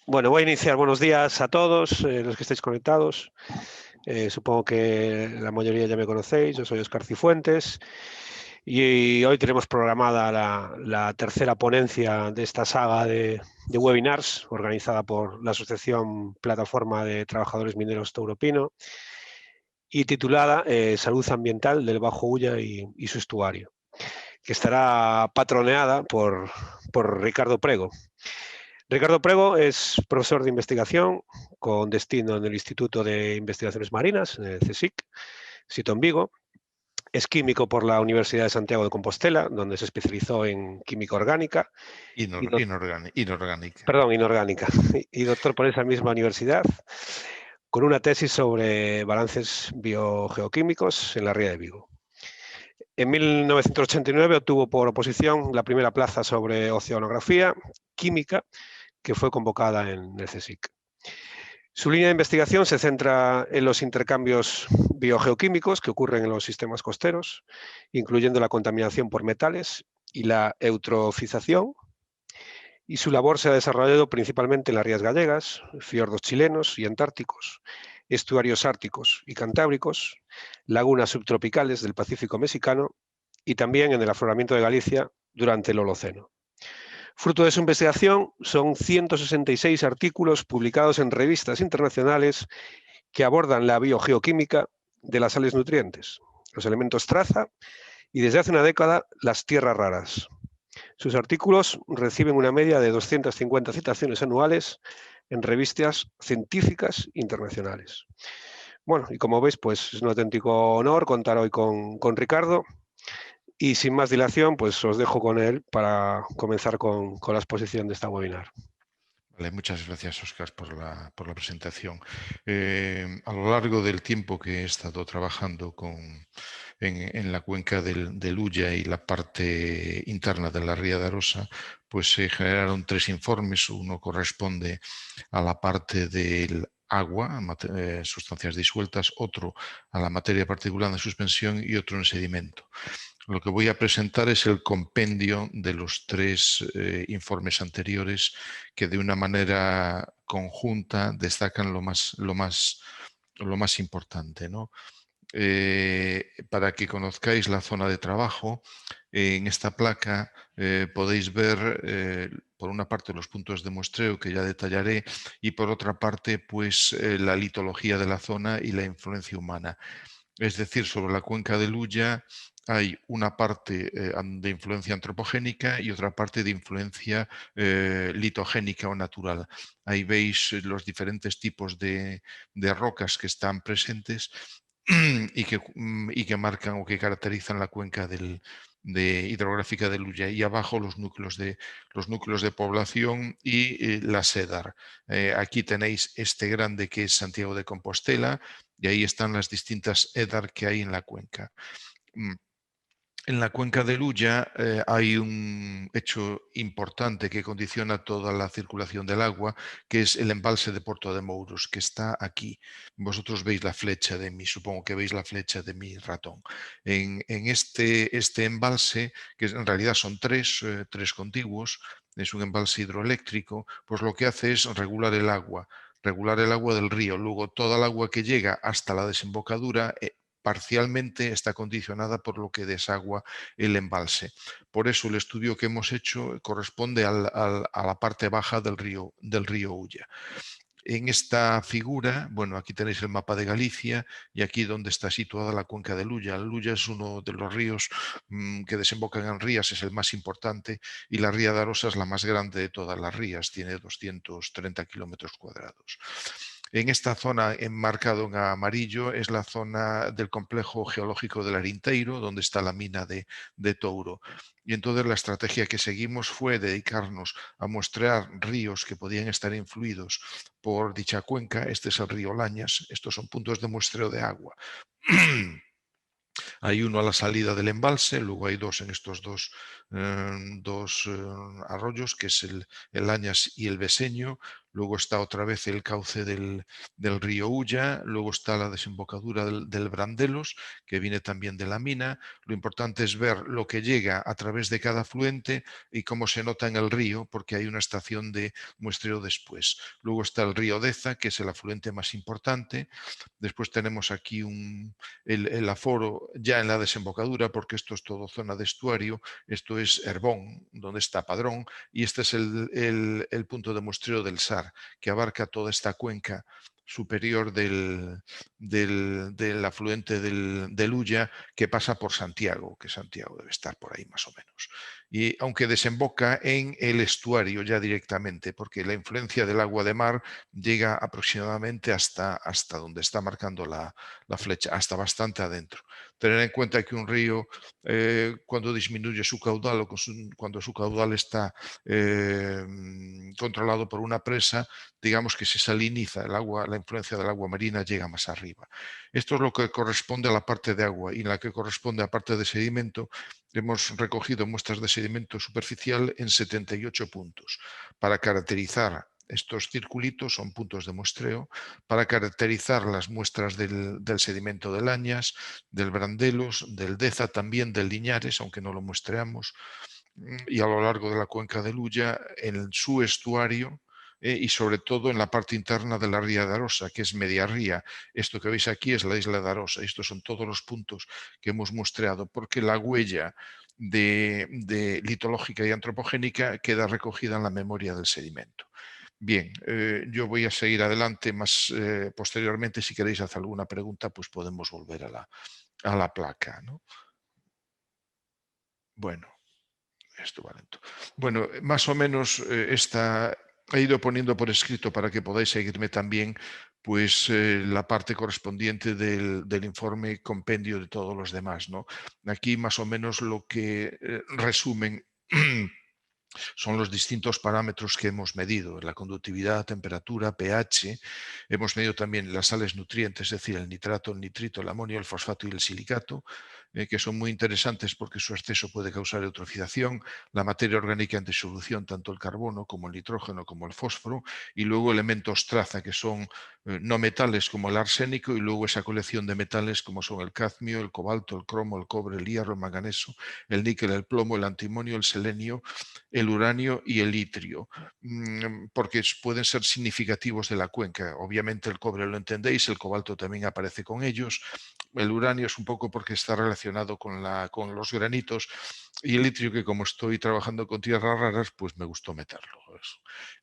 Bueno, voy a iniciar. Buenos días a todos los que estáis conectados. Supongo que la mayoría ya me conocéis. Yo soy Óscar Cifuentes y hoy tenemos programada la tercera ponencia de esta saga de webinars organizada por la Asociación Plataforma de Trabajadores Mineros Tauropino y titulada Salud Ambiental del Bajo Ulla y su estuario, que estará patroneada por Ricardo Prego. Ricardo Prego es profesor de investigación con destino en el Instituto de Investigaciones Marinas, en el CSIC, sito en Vigo. Es químico por la Universidad de Santiago de Compostela, donde se especializó en química orgánica y Inorgánica. perdón, inorgánica, y doctor por esa misma universidad, con una tesis sobre balances biogeoquímicos en la Ría de Vigo. En 1989 obtuvo por oposición la primera plaza sobre oceanografía química que fue convocada en el CSIC. Su línea de investigación se centra en los intercambios biogeoquímicos que ocurren en los sistemas costeros, incluyendo la contaminación por metales y la eutrofización, y su labor se ha desarrollado principalmente en las rías gallegas, fiordos chilenos y antárticos, estuarios árticos y cantábricos, lagunas subtropicales del Pacífico mexicano y también en el afloramiento de Galicia durante el Holoceno. Fruto de su investigación son 166 artículos publicados en revistas internacionales que abordan la biogeoquímica de las sales nutrientes, los elementos traza y desde hace una década las tierras raras. Sus artículos reciben una media de 250 citaciones anuales en revistas científicas internacionales. Bueno, y como veis, pues es un auténtico honor contar hoy con Ricardo. Y sin más dilación, pues os dejo con él para comenzar con la exposición de esta webinar. Vale, muchas gracias, Óscar, por la presentación. A lo largo del tiempo que he estado trabajando en la cuenca del Ulla y la parte interna de la Ría de Arosa, pues se generaron 3 informes. Uno corresponde a la parte del agua, sustancias disueltas, otro a la materia particulada en suspensión y otro en sedimento. Lo que voy a presentar es el compendio de los 3 informes anteriores que de una manera conjunta destacan lo más importante, ¿no? Para que conozcáis la zona de trabajo, en esta placa podéis ver por una parte los puntos de muestreo que ya detallaré y por otra parte pues la litología de la zona y la influencia humana. Es decir, sobre la cuenca del Ulla hay una parte de influencia antropogénica y otra parte de influencia litogénica o natural. Ahí veis los diferentes tipos de rocas que están presentes y que marcan o que caracterizan la cuenca hidrográfica del Ulla, y abajo los núcleos de población y la SEDAR. Aquí tenéis este grande que es Santiago de Compostela, y ahí están las distintas EDAR que hay en la cuenca. En la cuenca del Ulla hay un hecho importante que condiciona toda la circulación del agua, que es el embalse de Porto de Mouros, que está aquí. Vosotros veis la flecha de mi, supongo que veis la flecha de mi ratón. En este embalse, que en realidad son tres contiguos, es un embalse hidroeléctrico, pues lo que hace es regular el agua del río. Luego toda el agua que llega hasta la desembocadura parcialmente está condicionada por lo que desagua el embalse. Por eso el estudio que hemos hecho corresponde a la parte baja del río Ulla. En esta figura, bueno, aquí tenéis el mapa de Galicia y aquí donde está situada la cuenca del Ulla. El Ulla es uno de los ríos que desembocan en rías, es el más importante, y la Ría de Arosa es la más grande de todas las rías, tiene 230 kilómetros cuadrados. En esta zona, enmarcado en amarillo, es la zona del complejo geológico del Arinteiro, donde está la mina de Touro. Y entonces la estrategia que seguimos fue dedicarnos a muestrear ríos que podían estar influidos por dicha cuenca. Este es el río Lañas, estos son puntos de muestreo de agua. Hay uno a la salida del embalse, luego hay 2 en estos dos arroyos, que es el Lañas y el Beseño. luego está otra vez el cauce del río Ulla, luego está la desembocadura del Brandelos, que viene también de la mina. Lo importante es ver lo que llega a través de cada afluente y cómo se nota en el río, porque hay una estación de muestreo después. Luego está el río Deza, que es el afluente más importante. Después tenemos aquí el aforo ya en la desembocadura, porque esto es todo zona de estuario, esto es Herbón, donde está Padrón, y este es el punto de muestreo del SAR, que abarca toda esta cuenca superior del afluente del Ulla, que pasa por Santiago, que Santiago debe estar por ahí más o menos. Y aunque desemboca en el estuario ya directamente, porque la influencia del agua de mar llega aproximadamente hasta donde está marcando la flecha, hasta bastante adentro. Tener en cuenta que un río, cuando disminuye su caudal o cuando su caudal está controlado por una presa, digamos que se saliniza el agua, la influencia del agua marina llega más arriba. Esto es lo que corresponde a la parte de agua, y en la que corresponde a parte de sedimento. Hemos recogido muestras de sedimento superficial en 78 puntos para caracterizar estos circulitos, son puntos de muestreo, para caracterizar las muestras del sedimento de Lañas, del Brandelos, del Deza, también del Liñares, aunque no lo muestreamos, y a lo largo de la cuenca del Ulla, en su estuario, y sobre todo en la parte interna de la ría de Arosa, que es media ría. Esto que veis aquí es la isla de Arosa. Estos son todos los puntos que hemos muestreado, porque la huella de litológica y antropogénica queda recogida en la memoria del sedimento. Bien, yo voy a seguir adelante más posteriormente. Si queréis hacer alguna pregunta, pues podemos volver a la placa, ¿no? Bueno, esto va lento. Bueno, más o menos he ido poniendo por escrito para que podáis seguirme también, pues la parte correspondiente del informe compendio de todos los demás, ¿no? Aquí más o menos lo que resumen son los distintos parámetros que hemos medido: la conductividad, temperatura, pH. Hemos medido también las sales nutrientes, es decir, el nitrato, el nitrito, el amonio, el fosfato y el silicato, que son muy interesantes porque su exceso puede causar eutrofización, la materia orgánica en disolución, tanto el carbono como el nitrógeno como el fósforo, y luego elementos traza, que son no metales como el arsénico, y luego esa colección de metales como son el cadmio, el cobalto, el cromo, el cobre, el hierro, el manganeso, el níquel, el plomo, el antimonio, el selenio, el uranio y el itrio, porque pueden ser significativos de la cuenca. Obviamente el cobre lo entendéis, el cobalto también aparece con ellos, el uranio es un poco porque está relacionado con los granitos, y el itrio, que como estoy trabajando con tierras raras, pues me gustó meterlo.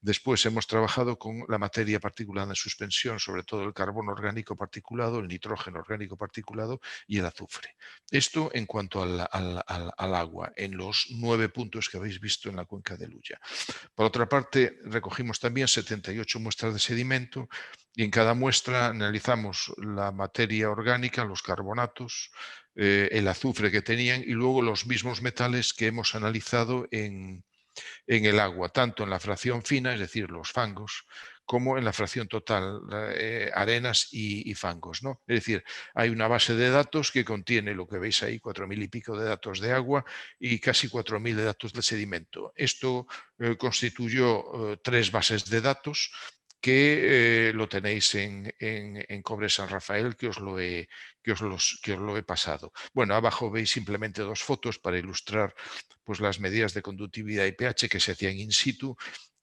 Después hemos trabajado con la materia particulada en suspensión, sobre todo el carbono orgánico particulado, el nitrógeno orgánico particulado y el azufre. Esto en cuanto al agua, en los 9 puntos que habéis visto en la cuenca del Ulla. Por otra parte, recogimos también 78 muestras de sedimento, y en cada muestra analizamos la materia orgánica, los carbonatos, el azufre que tenían, y luego los mismos metales que hemos analizado en el agua, tanto en la fracción fina, es decir, los fangos, como en la fracción total, arenas y fangos, ¿no? Es decir, hay una base de datos que contiene lo que veis ahí, 4.000 y pico de datos de agua y casi 4.000 de datos de sedimento. Esto constituyó 3 bases de datos que lo tenéis en Cobre San Rafael, que os lo he pasado. Bueno, abajo veis simplemente 2 fotos para ilustrar pues las medidas de conductividad y pH que se hacían in situ,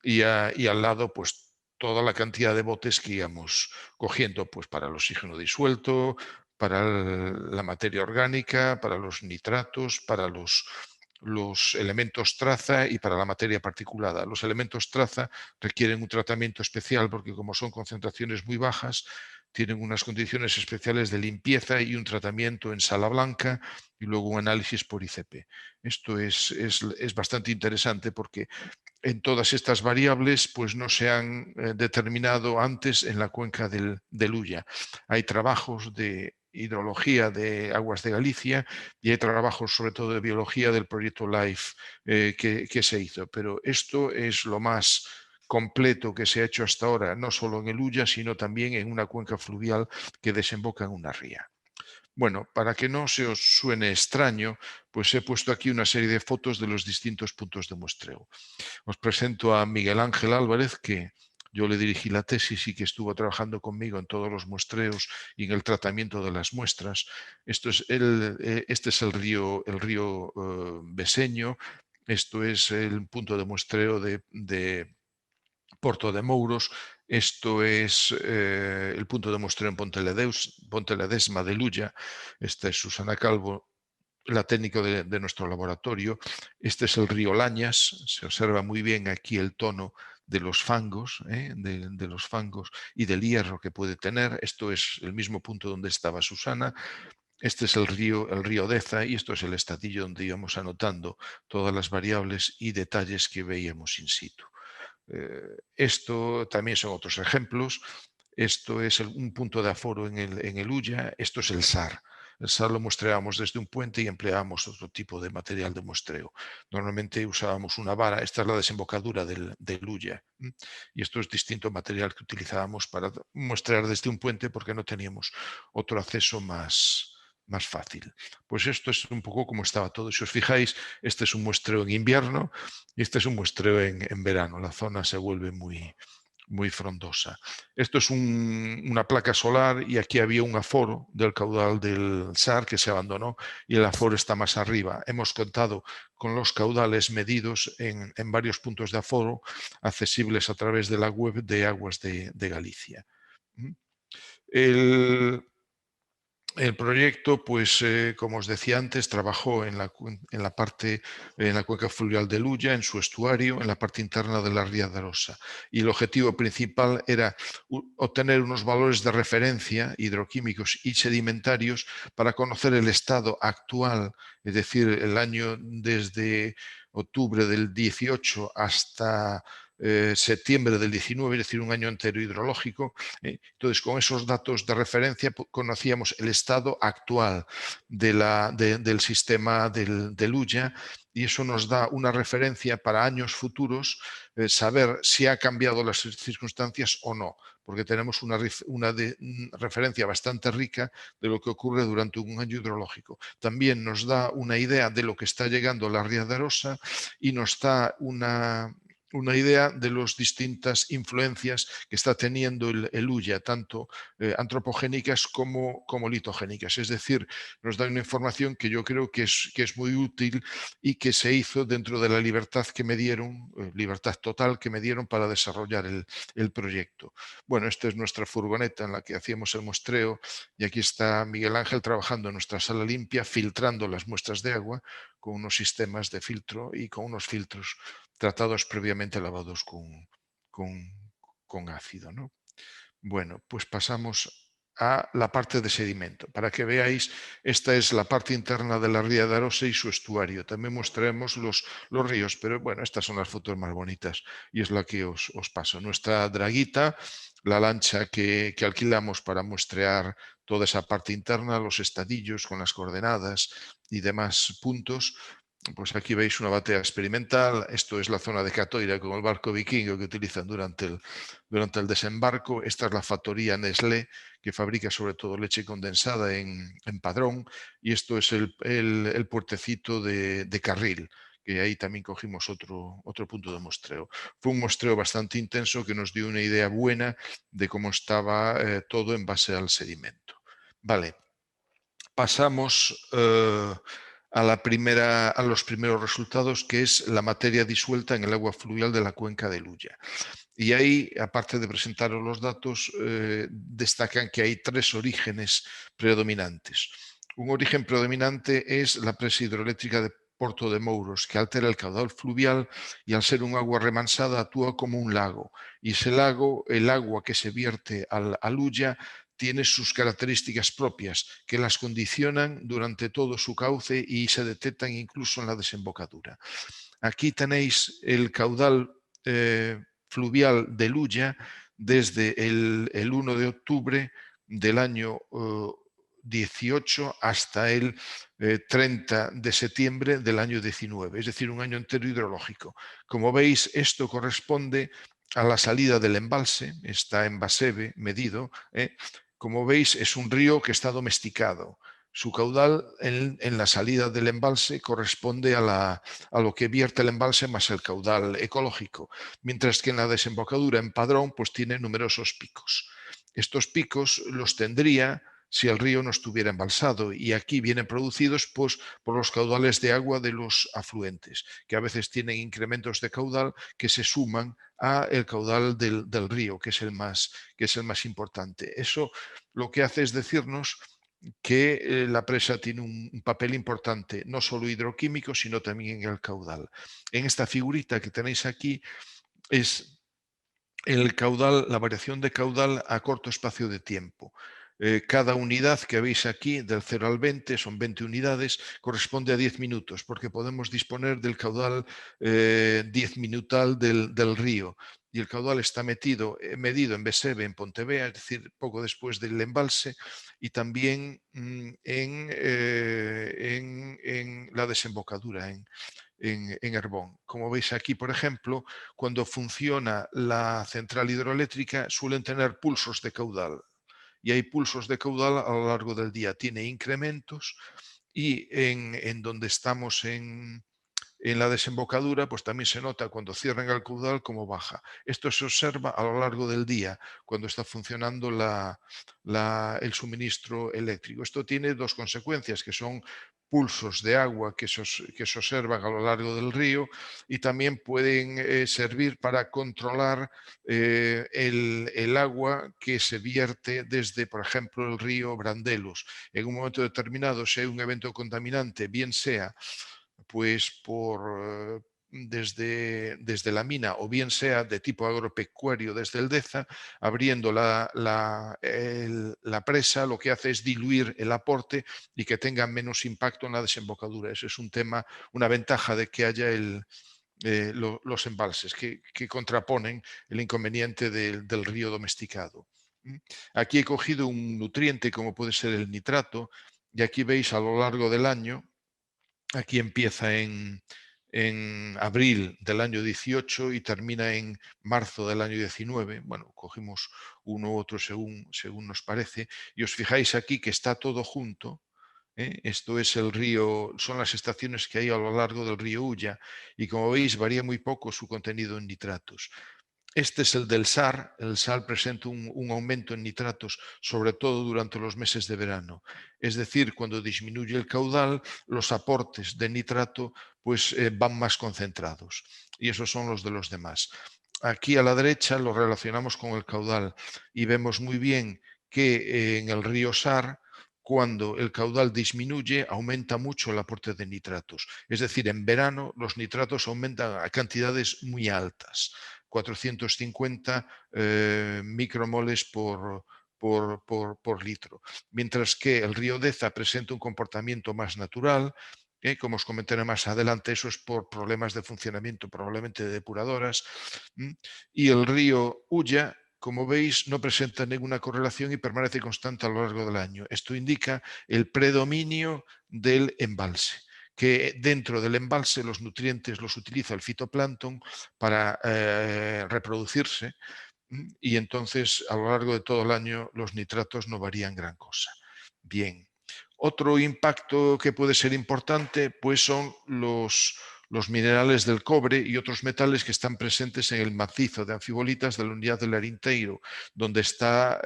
y al lado pues toda la cantidad de botes que íbamos cogiendo, pues para el oxígeno disuelto, para la materia orgánica, para los nitratos, para los elementos traza y para la materia particulada. Los elementos traza requieren un tratamiento especial porque, como son concentraciones muy bajas, tienen unas condiciones especiales de limpieza y un tratamiento en sala blanca y luego un análisis por ICP. Esto es bastante interesante porque en todas estas variables pues no se han determinado antes en la cuenca del Ulla. Hay trabajos de hidrología de aguas de Galicia y hay trabajos sobre todo de biología del proyecto LIFE que se hizo, pero esto es lo más completo que se ha hecho hasta ahora, no solo en el Ulla, sino también en una cuenca fluvial que desemboca en una ría. Bueno, para que no se os suene extraño, pues he puesto aquí una serie de fotos de los distintos puntos de muestreo. Os presento a Miguel Ángel Álvarez, que yo le dirigí la tesis y que estuvo trabajando conmigo en todos los muestreos y en el tratamiento de las muestras. Este es el río Beseño. Esto es el punto de muestreo de Porto de Mouros. Esto es el punto de muestreo en Ponteledesma de Lulla. Esta es Susana Calvo, la técnica de nuestro laboratorio. Este es el río Lañas. Se observa muy bien aquí el tono de los fangos, de los fangos y del hierro que puede tener. Esto es el mismo punto donde estaba Susana. Este es el río Deza, y esto es el estadillo donde íbamos anotando todas las variables y detalles que veíamos in situ. Esto también son otros ejemplos. Esto es un punto de aforo en el Ulla. Esto es el SAR. El SAR lo muestreábamos desde un puente y empleábamos otro tipo de material de muestreo. Normalmente usábamos una vara. Esta es la desembocadura del Ulla. Y esto es distinto material que utilizábamos para muestrear desde un puente porque no teníamos otro acceso más fácil. Pues esto es un poco como estaba todo. Si os fijáis, este es un muestreo en invierno y este es un muestreo en verano. La zona se vuelve muy frondosa. Esto es una placa solar y aquí había un aforo del caudal del SAR que se abandonó y el aforo está más arriba. Hemos contado con los caudales medidos en varios puntos de aforo accesibles a través de la web de Aguas de Galicia. El proyecto, pues, como os decía antes, trabajó en la cuenca fluvial de Lulla, en su estuario, en la parte interna de la Ría de Arosa. Y el objetivo principal era obtener unos valores de referencia hidroquímicos y sedimentarios para conocer el estado actual, es decir, el año desde octubre del 18 hasta septiembre del 19, es decir, un año entero hidrológico. Entonces, con esos datos de referencia conocíamos el estado actual del sistema del Ulla, y eso nos da una referencia para años futuros, saber si ha cambiado las circunstancias o no, porque tenemos una referencia bastante rica de lo que ocurre durante un año hidrológico. También nos da una idea de lo que está llegando a la Ría de Arosa y nos da una idea de las distintas influencias que está teniendo el Ulla, tanto antropogénicas como litogénicas. Es decir, nos da una información que yo creo que es muy útil y que se hizo dentro de la libertad que me dieron, libertad total que me dieron para desarrollar el proyecto. Bueno, esta es nuestra furgoneta en la que hacíamos el muestreo, y aquí está Miguel Ángel trabajando en nuestra sala limpia, filtrando las muestras de agua con unos sistemas de filtro y con unos filtros tratados previamente lavados con ácido, ¿no? Bueno, pues pasamos a la parte de sedimento. Para que veáis, esta es la parte interna de la Ría de Arosa y su estuario. También mostraremos los ríos, pero bueno, estas son las fotos más bonitas y es la que os paso. Nuestra draguita, la lancha que alquilamos para muestrear toda esa parte interna, los estadillos con las coordenadas y demás puntos. Pues aquí veis una batea experimental. Esto es la zona de Catoira con el barco vikingo que utilizan durante el desembarco. Esta es la factoría Nestlé, que fabrica sobre todo leche condensada en Padrón. Y esto es el puertecito de Carril, que ahí también cogimos otro punto de muestreo. Fue un muestreo bastante intenso que nos dio una idea buena de cómo estaba todo en base al sedimento. Vale, pasamos a los primeros resultados, que es la materia disuelta en el agua fluvial de la cuenca de Lulla. Y ahí, aparte de presentaros los datos, destacan que hay 3 orígenes predominantes. Un origen predominante es la presa hidroeléctrica de Porto de Mouros, que altera el caudal fluvial y, al ser un agua remansada, actúa como un lago. Y ese lago, el agua que se vierte al Ulla, tiene sus características propias que las condicionan durante todo su cauce y se detectan incluso en la desembocadura. Aquí tenéis el caudal fluvial de Lulla desde el 1 de octubre del año 18 hasta el 30 de septiembre del año 19, es decir, un año entero hidrológico. Como veis, esto corresponde a la salida del embalse, está en Basebe medido. Como veis, es un río que está domesticado. Su caudal en la salida del embalse corresponde a lo que vierte el embalse más el caudal ecológico, mientras que en la desembocadura en Padrón pues tiene numerosos picos. Estos picos los tendría si el río no estuviera embalsado, y aquí vienen producidos pues, por los caudales de agua de los afluentes, que a veces tienen incrementos de caudal que se suman a el caudal del río, que es el más importante. Eso lo que hace es decirnos que la presa tiene un papel importante, no solo hidroquímico, sino también en el caudal. En esta figurita que tenéis aquí es el caudal, la variación de caudal a corto espacio de tiempo. Cada unidad que veis aquí, del 0 al 20, son 20 unidades, corresponde a 10 minutos, porque podemos disponer del caudal 10 minutal del río. Y el caudal está medido en Besebe, en Pontevea, es decir, poco después del embalse, y también en la desembocadura, en Herbón. Como veis aquí, por ejemplo, cuando funciona la central hidroeléctrica suelen tener pulsos de caudal, y hay pulsos de caudal a lo largo del día. Tiene incrementos, y en donde estamos en la desembocadura, pues también se nota cuando cierran el caudal cómo baja. Esto se observa a lo largo del día cuando está funcionando el suministro eléctrico. Esto tiene dos consecuencias, que son pulsos de agua que se observan a lo largo del río, y también pueden servir para controlar el agua que se vierte desde, por ejemplo, el río Brandelos. En un momento determinado, si hay un evento contaminante, bien sea pues desde la mina, o bien sea de tipo agropecuario desde el DEZA, abriendo la presa, lo que hace es diluir el aporte y que tenga menos impacto en la desembocadura. Ese es un tema, una ventaja de que haya los embalses, que contraponen el inconveniente del río domesticado. Aquí he cogido un nutriente como puede ser el nitrato, y aquí veis a lo largo del año. Aquí empieza en abril del año 18 y termina en marzo del año 19. Bueno, cogimos uno u otro según nos parece. Y os fijáis aquí que está todo junto. Esto es el río, son las estaciones que hay a lo largo del río Ulla. Y como veis, varía muy poco su contenido en nitratos. Este es el del SAR. El SAR presenta un aumento en nitratos, sobre todo durante los meses de verano. Es decir, cuando disminuye el caudal, los aportes de nitrato pues, van más concentrados. Y esos son los de los demás. Aquí a la derecha lo relacionamos con el caudal y vemos muy bien que en el río SAR, cuando el caudal disminuye, aumenta mucho el aporte de nitratos. Es decir, en verano los nitratos aumentan a cantidades muy altas. 450 micromoles por litro. Mientras que el río Deza presenta un comportamiento más natural, como os comentaré más adelante, eso es por problemas de funcionamiento, probablemente de depuradoras, y el río Ulla, como veis, no presenta ninguna correlación y permanece constante a lo largo del año. Esto indica el predominio del embalse, que dentro del embalse los nutrientes los utiliza el fitoplancton para reproducirse, y entonces a lo largo de todo el año los nitratos no varían gran cosa. Bien, otro impacto que puede ser importante pues son los minerales del cobre y otros metales que están presentes en el macizo de anfibolitas de la unidad del Arinteiro, donde está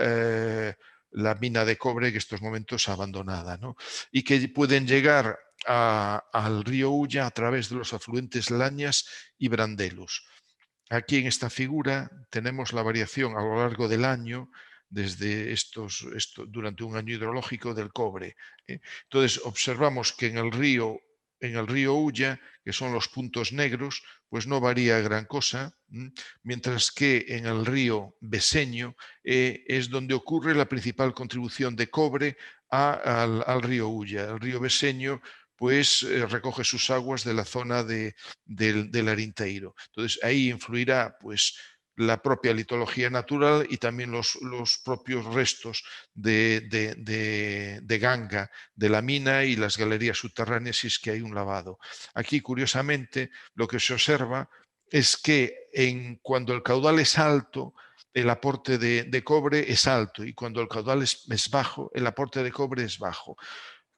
la mina de cobre que en estos momentos abandonada, ¿no? Y que pueden llegar al río Ulla a través de los afluentes Lañas y Brandelos. Aquí en esta figura tenemos la variación a lo largo del año, desde durante un año hidrológico, del cobre. Entonces observamos que en el río Ulla, que son los puntos negros, pues no varía gran cosa, mientras que en el río Beseño es donde ocurre la principal contribución de cobre al río Ulla. El río Beseño pues recoge sus aguas de la zona del Arinteiro. Entonces ahí influirá pues la propia litología natural y también los propios restos de ganga de la mina y las galerías subterráneas, si es que hay un lavado. Aquí, curiosamente, lo que se observa es que cuando el caudal es alto, el aporte de cobre es alto, y cuando el caudal es bajo, el aporte de cobre es bajo.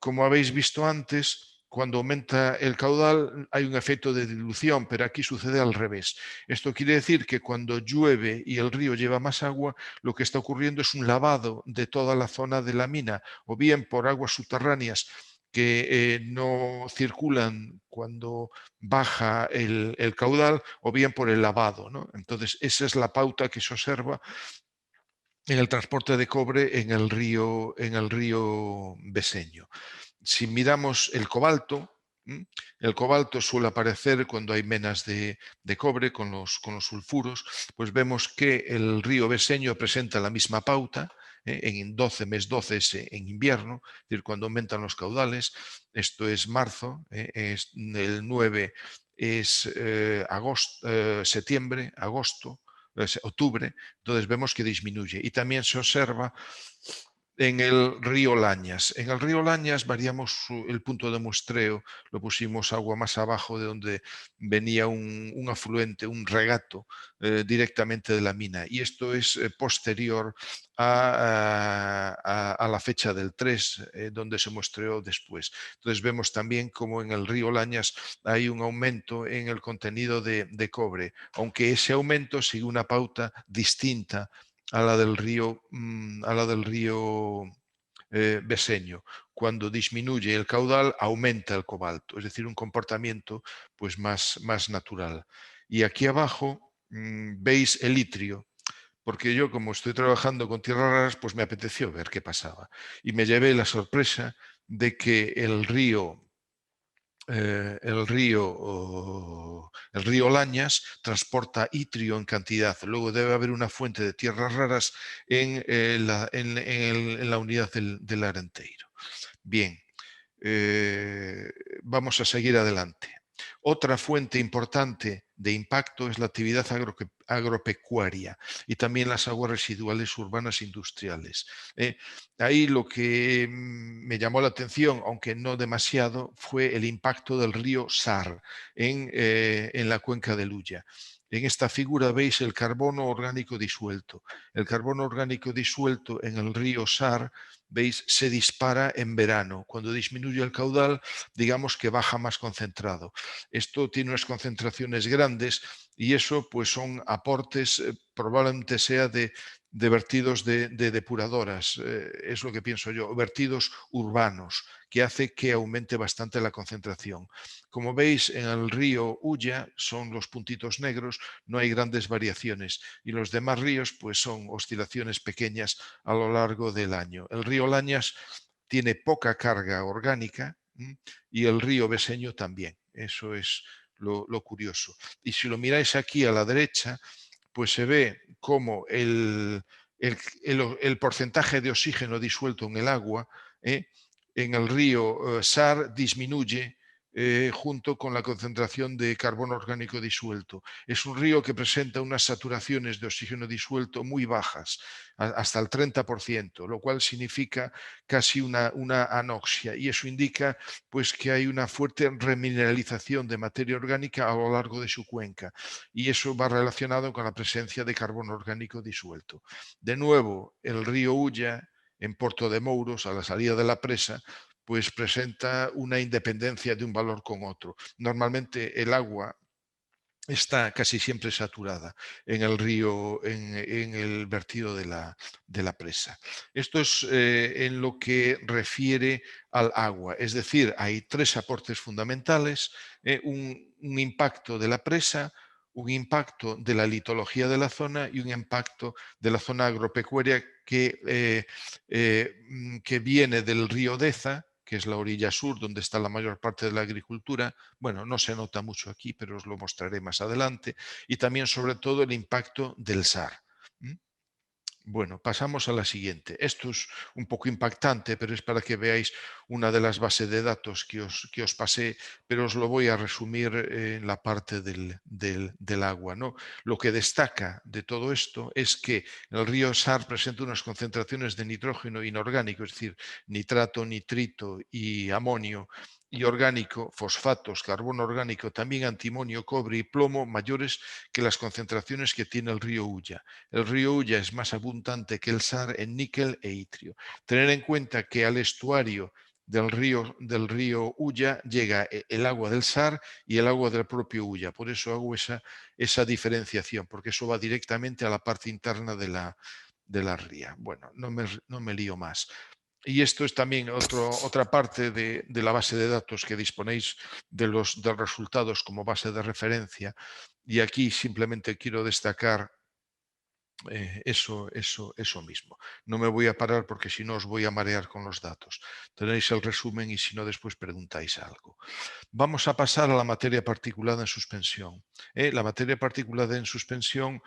como habéis visto antes, cuando aumenta el caudal hay un efecto de dilución, pero aquí sucede al revés. Esto quiere decir que cuando llueve y el río lleva más agua, lo que está ocurriendo es un lavado de toda la zona de la mina, o bien por aguas subterráneas que no circulan cuando baja el caudal, o bien por el lavado, ¿no? Entonces, esa es la pauta que se observa en el transporte de cobre en el río Beseño. Si miramos el cobalto suele aparecer cuando hay menas de cobre con los sulfuros, pues vemos que el río Beseño presenta la misma pauta. En 12, mes 12 es en invierno, es decir, cuando aumentan los caudales. Esto es marzo, el 9 es septiembre, agosto, octubre. Entonces vemos que disminuye, y también se observa en el río Lañas. En el río Lañas variamos el punto de muestreo, lo pusimos agua más abajo de donde venía un afluente, un regato directamente de la mina, y esto es posterior a la fecha del 3, donde se muestreó después. Entonces vemos también como en el río Lañas hay un aumento en el contenido de cobre, aunque ese aumento sigue una pauta distinta a la del río Beseño. Cuando disminuye el caudal, aumenta el cobalto, es decir, un comportamiento pues más natural. Y aquí abajo veis el itrio, porque yo, como estoy trabajando con tierras raras, pues me apeteció ver qué pasaba. Y me llevé la sorpresa de que el río Lañas transporta itrio en cantidad. Luego debe haber una fuente de tierras raras en la unidad del Arenteiro. Bien, vamos a seguir adelante. Otra fuente importante de impacto es la actividad agropecuaria y también las aguas residuales urbanas industriales. Ahí lo que me llamó la atención, aunque no demasiado, fue el impacto del río Sar en la cuenca del Ulla. En esta figura veis el carbono orgánico disuelto. El carbono orgánico disuelto en el río Sar, veis, se dispara en verano. Cuando disminuye el caudal, digamos que baja más concentrado. Esto tiene unas concentraciones grandes, y eso pues son aportes, probablemente sea de vertidos de depuradoras, es lo que pienso yo, vertidos urbanos, que hace que aumente bastante la concentración. Como veis, en el río Ulla son los puntitos negros, no hay grandes variaciones, y los demás ríos pues son oscilaciones pequeñas a lo largo del año. El río Lañas tiene poca carga orgánica, y el río Beseño también. Eso es lo curioso. Y si lo miráis aquí a la derecha, pues se ve cómo el porcentaje de oxígeno disuelto en el agua en el río Sar disminuye junto con la concentración de carbono orgánico disuelto. Es un río que presenta unas saturaciones de oxígeno disuelto muy bajas, hasta el 30%, lo cual significa casi una anoxia, y eso indica pues que hay una fuerte remineralización de materia orgánica a lo largo de su cuenca, y eso va relacionado con la presencia de carbono orgánico disuelto. De nuevo, el río Ulla, en Porto de Mouros, a la salida de la presa, pues presenta una independencia de un valor con otro. Normalmente el agua está casi siempre saturada en el río, en el vertido de la presa. Esto es en lo que refiere al agua, es decir, hay tres aportes fundamentales: un impacto de la presa, un impacto de la litología de la zona y un impacto de la zona agropecuaria que viene del río Deza, que es la orilla sur donde está la mayor parte de la agricultura. Bueno, no se nota mucho aquí, pero os lo mostraré más adelante. Y también, sobre todo, el impacto del SAR. Bueno, pasamos a la siguiente. Esto es un poco impactante, pero es para que veáis una de las bases de datos que os pasé, pero os lo voy a resumir en la parte del agua, ¿no? Lo que destaca de todo esto es que el río Sar presenta unas concentraciones de nitrógeno inorgánico, es decir, nitrato, nitrito y amonio, y orgánico, fosfatos, carbono orgánico, también antimonio, cobre y plomo, mayores que las concentraciones que tiene el río Ulla. El río Ulla es más abundante que el Sar en níquel e itrio. Tener en cuenta que al estuario del río Ulla llega el agua del Sar y el agua del propio Ulla. Por eso hago esa diferenciación, porque eso va directamente a la parte interna de la ría. Bueno, no me lío más. Y esto es también otra parte de la base de datos que disponéis de los resultados como base de referencia. Y aquí simplemente quiero destacar eso mismo. No me voy a parar porque si no os voy a marear con los datos. Tenéis el resumen y si no después preguntáis algo. Vamos a pasar a la materia particulada en suspensión. La materia particulada en suspensión,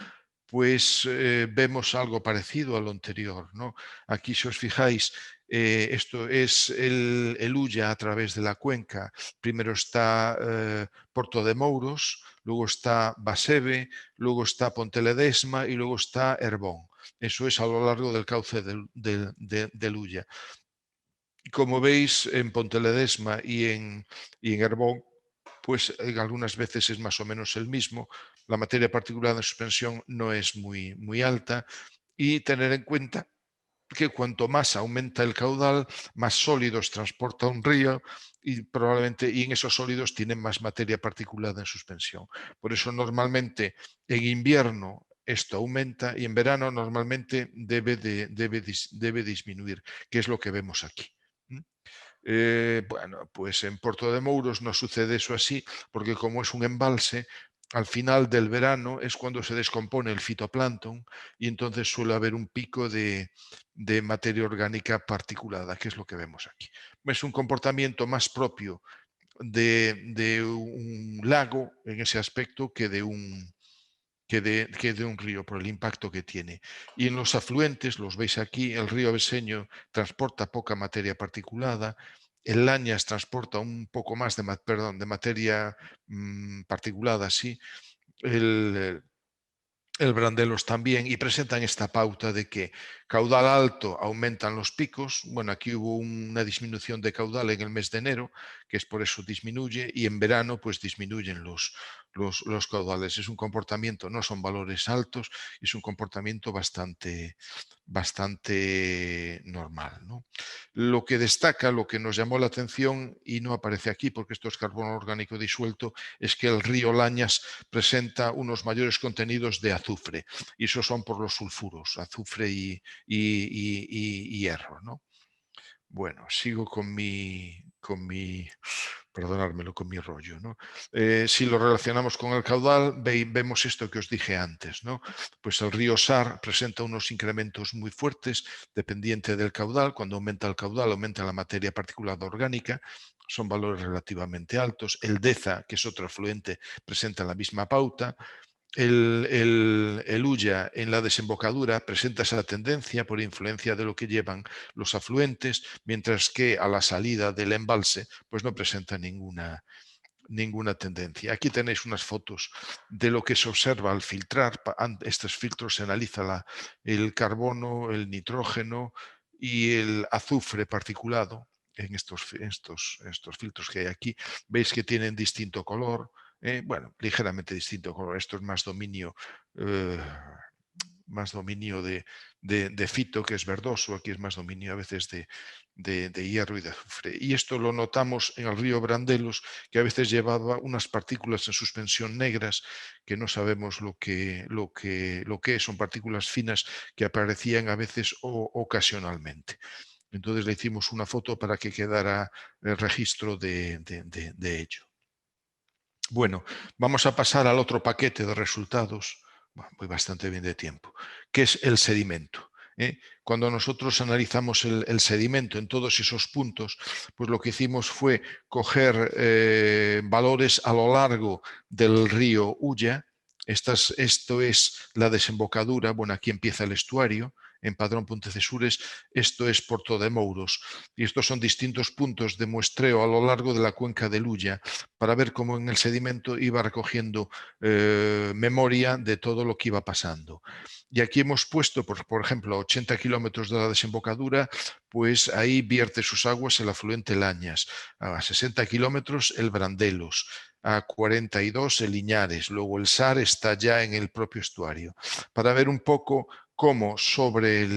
pues vemos algo parecido a lo anterior, ¿no? Aquí, si os fijáis, esto es el Ulla a través de la cuenca. Primero está Porto de Mouros, luego está Basebe, luego está Ponteledesma y luego está Herbón. Eso es a lo largo del cauce del Ulla. Como veis, en Ponteledesma y en Herbón, pues algunas veces es más o menos el mismo. La materia particulada de suspensión no es muy alta y tener en cuenta que cuanto más aumenta el caudal, más sólidos transporta un río y probablemente y en esos sólidos tienen más materia particulada en suspensión. Por eso normalmente en invierno esto aumenta y en verano normalmente debe disminuir, que es lo que vemos aquí. Bueno, pues en Porto de Mouros no sucede eso así, porque como es un embalse, al final del verano es cuando se descompone el fitoplancton y entonces suele haber un pico de materia orgánica particulada, que es lo que vemos aquí. Es un comportamiento más propio de un lago en ese aspecto que de un río por el impacto que tiene. Y en los afluentes, los veis aquí, el río Aveseño transporta poca materia particulada, el Lañas transporta un poco más de materia particulada, sí, el Brandelos también, y presentan esta pauta de que caudal alto aumentan los picos. Bueno, aquí hubo una disminución de caudal en el mes de enero, que es por eso disminuye, y en verano pues disminuyen los caudales. Es un comportamiento, no son valores altos, es un comportamiento bastante normal, ¿no? Lo que destaca, lo que nos llamó la atención, y no aparece aquí porque esto es carbono orgánico disuelto, es que el río Lañas presenta unos mayores contenidos de azufre, y esos son por los sulfuros, azufre y hierro, ¿no? Bueno, sigo perdonármelo, con mi rollo, ¿no? Si lo relacionamos con el caudal, vemos esto que os dije antes, ¿no? Pues el río Sar presenta unos incrementos muy fuertes dependiente del caudal. Cuando aumenta el caudal, aumenta la materia particulada orgánica, son valores relativamente altos. El Deza, que es otro afluente, presenta la misma pauta. El Ulla en la desembocadura presenta esa tendencia por influencia de lo que llevan los afluentes, mientras que a la salida del embalse pues no presenta ninguna tendencia. Aquí tenéis unas fotos de lo que se observa al filtrar. Estos filtros se analiza el carbono, el nitrógeno y el azufre particulado en estos filtros que hay aquí. Veis que tienen distinto color. Bueno, ligeramente distinto color. Esto es eh, más dominio de fito, que es verdoso. Aquí es más dominio a veces de hierro y de azufre. Y esto lo notamos en el río Brandelos, que a veces llevaba unas partículas en suspensión negras que no sabemos lo que es. Son partículas finas que aparecían a veces o ocasionalmente. Entonces le hicimos una foto para que quedara el registro de ello. Bueno, vamos a pasar al otro paquete de resultados. Bueno, voy bastante bien de tiempo, que es el sedimento. Cuando nosotros analizamos el sedimento en todos esos puntos, pues lo que hicimos fue coger valores a lo largo del río Ulla. Esto es la desembocadura. Bueno, aquí empieza el estuario, en Padrón Pontecesures. Esto es Porto de Mouros. Y estos son distintos puntos de muestreo a lo largo de la cuenca del Ulla, para ver cómo en el sedimento iba recogiendo memoria de todo lo que iba pasando. Y aquí hemos puesto, por ejemplo, a 80 kilómetros de la desembocadura, pues ahí vierte sus aguas el afluente Lañas, a 60 kilómetros el Brandelos, a 42 el Iñares, luego el Sar está ya en el propio estuario, para ver un poco como sobre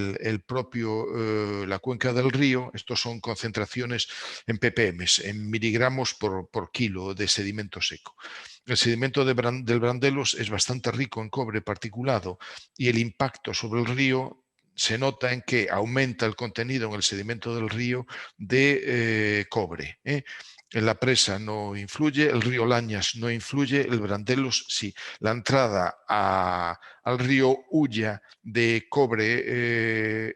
la cuenca del río. Estos son concentraciones en ppm, en miligramos por kilo de sedimento seco. El sedimento del Brandelos es bastante rico en cobre particulado y el impacto sobre el río se nota en que aumenta el contenido en el sedimento del río de cobre. En la presa no influye, el río Lañas no influye, el Brandelos sí. La entrada al río Ulla de cobre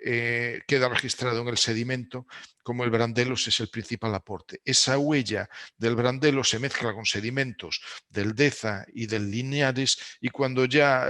queda registrado en el sedimento, como el Brandelos es el principal aporte. Esa huella del Brandelos se mezcla con sedimentos del Deza y del Linares, y cuando ya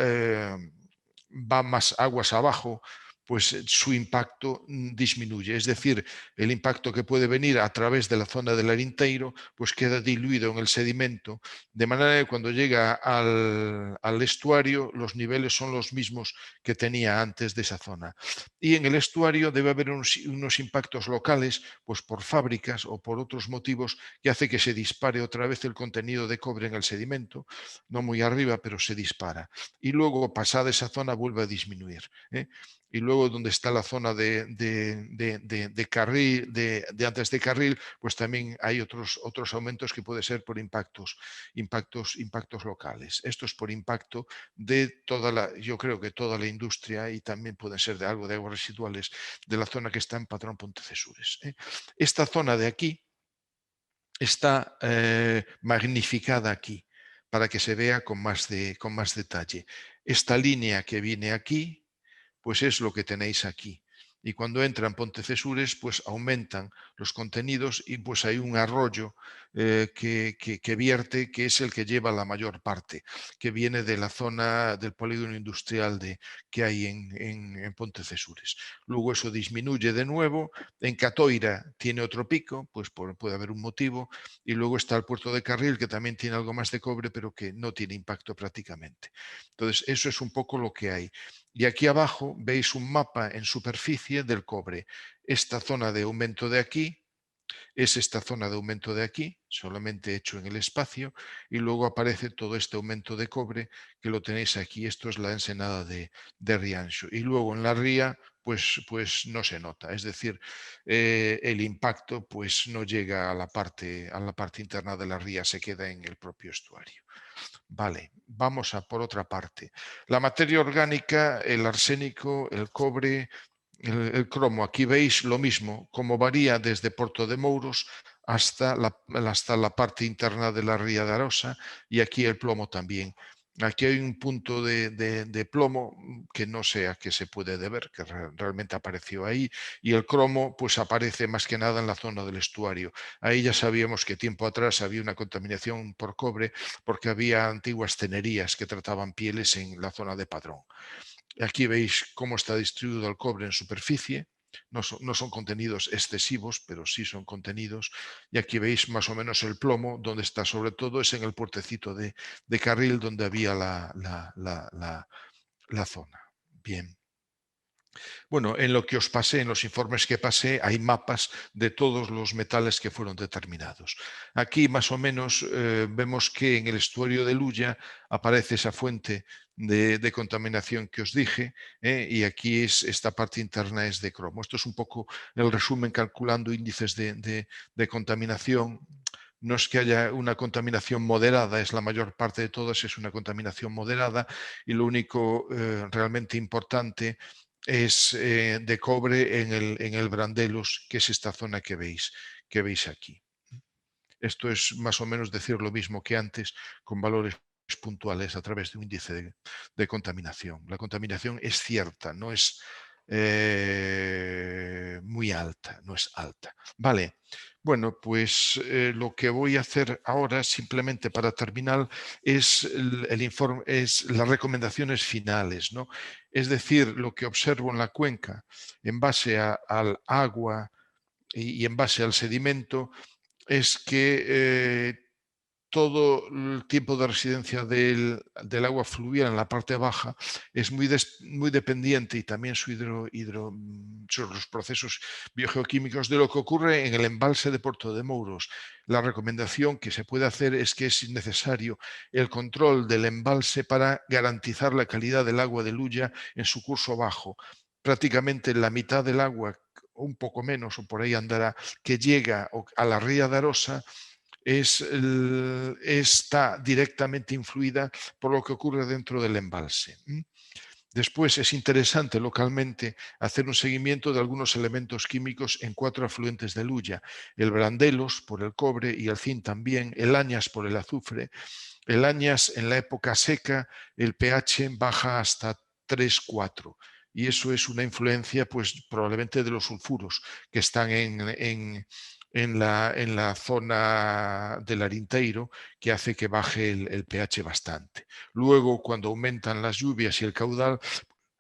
va más aguas abajo, pues su impacto disminuye. Es decir, el impacto que puede venir a través de la zona del Arinteiro, pues queda diluido en el sedimento, de manera que cuando llega al estuario, los niveles son los mismos que tenía antes de esa zona. Y en el estuario debe haber unos impactos locales, pues por fábricas o por otros motivos, que hace que se dispare otra vez el contenido de cobre en el sedimento, no muy arriba, pero se dispara. Y luego, pasada esa zona, vuelve a disminuir. Y luego donde está la zona de carril, de antes de carril, pues también hay otros aumentos que puede ser por impactos locales. Esto es por impacto de yo creo que toda la industria, y también puede ser de algo de aguas residuales de la zona que está en Patrón Pontecesures. Esta zona de aquí está magnificada aquí para que se vea con más detalle. Esta línea que viene aquí, pues es lo que tenéis aquí. Y cuando entran Pontecesures, pues aumentan los contenidos y pues hay un arroyo que vierte, que es el que lleva la mayor parte, que viene de la zona del polígono industrial que hay en Pontecesures. Luego eso disminuye de nuevo. En Catoira tiene otro pico, pues puede haber un motivo. Y luego está el puerto de Carril, que también tiene algo más de cobre, pero que no tiene impacto prácticamente. Entonces, eso es un poco lo que hay. Y aquí abajo veis un mapa en superficie del cobre. Esta zona de aumento de aquí es esta zona de aumento de aquí, solamente hecho en el espacio, y luego aparece todo este aumento de cobre que lo tenéis aquí. Esto es la ensenada de Rianxo. Y luego en la ría, pues no se nota. Es decir, el impacto pues no llega a la parte interna de la ría, se queda en el propio estuario. Vale, vamos a por otra parte. La materia orgánica, el arsénico, el cobre, el cromo. Aquí veis lo mismo, cómo varía desde Porto de Mouros hasta la parte interna de la ría de Arosa, y aquí el plomo también. Aquí hay un punto de plomo que no sé a qué se puede deber, que realmente apareció ahí, y el cromo pues aparece más que nada en la zona del estuario. Ahí ya sabíamos que tiempo atrás había una contaminación por cobre porque había antiguas tenerías que trataban pieles en la zona de Padrón. Aquí veis cómo está distribuido el cobre en superficie. No son contenidos excesivos, pero sí son contenidos. Y aquí veis más o menos el plomo, donde está sobre todo es en el puertecito de Carril, donde había la zona. Bien. Bueno, en lo que os pasé, en los informes que pasé, hay mapas de todos los metales que fueron determinados. Aquí más o menos vemos que en el estuario de Luya aparece esa fuente de contaminación que os dije, y aquí esta parte interna es de cromo. Esto es un poco el resumen calculando índices de contaminación. No es que haya una contaminación moderada, es la mayor parte de todas, es una contaminación moderada, y lo único realmente importante es de cobre en el Brandelos, que es esta zona que veis aquí. Esto es más o menos decir lo mismo que antes, con valores puntuales a través de un índice de contaminación. La contaminación es cierta, no es muy alta, no es alta. Vale, bueno, pues lo que voy a hacer ahora, simplemente para terminar, es el informe, es las recomendaciones finales, ¿no? Es decir, lo que observo en la cuenca en base al agua y en base al sedimento es que todo el tiempo de residencia del agua fluvial en la parte baja es muy dependiente, y también sobre los procesos biogeoquímicos, de lo que ocurre en el embalse de Porto de Mouros. La recomendación que se puede hacer es que es necesario el control del embalse para garantizar la calidad del agua de Luya en su curso bajo. Prácticamente la mitad del agua, un poco menos o por ahí andará, que llega a la ría de Arosa está directamente influida por lo que ocurre dentro del embalse. Después es interesante localmente hacer un seguimiento de algunos elementos químicos en 4 afluentes de Luya: el brandelos por el cobre y el zinc también, el añas por el azufre. El añas, en la época seca, el pH baja hasta 3,4, y eso es una influencia pues probablemente de los sulfuros que están en la zona del Arinteiro, que hace que baje el pH bastante. Luego, cuando aumentan las lluvias y el caudal,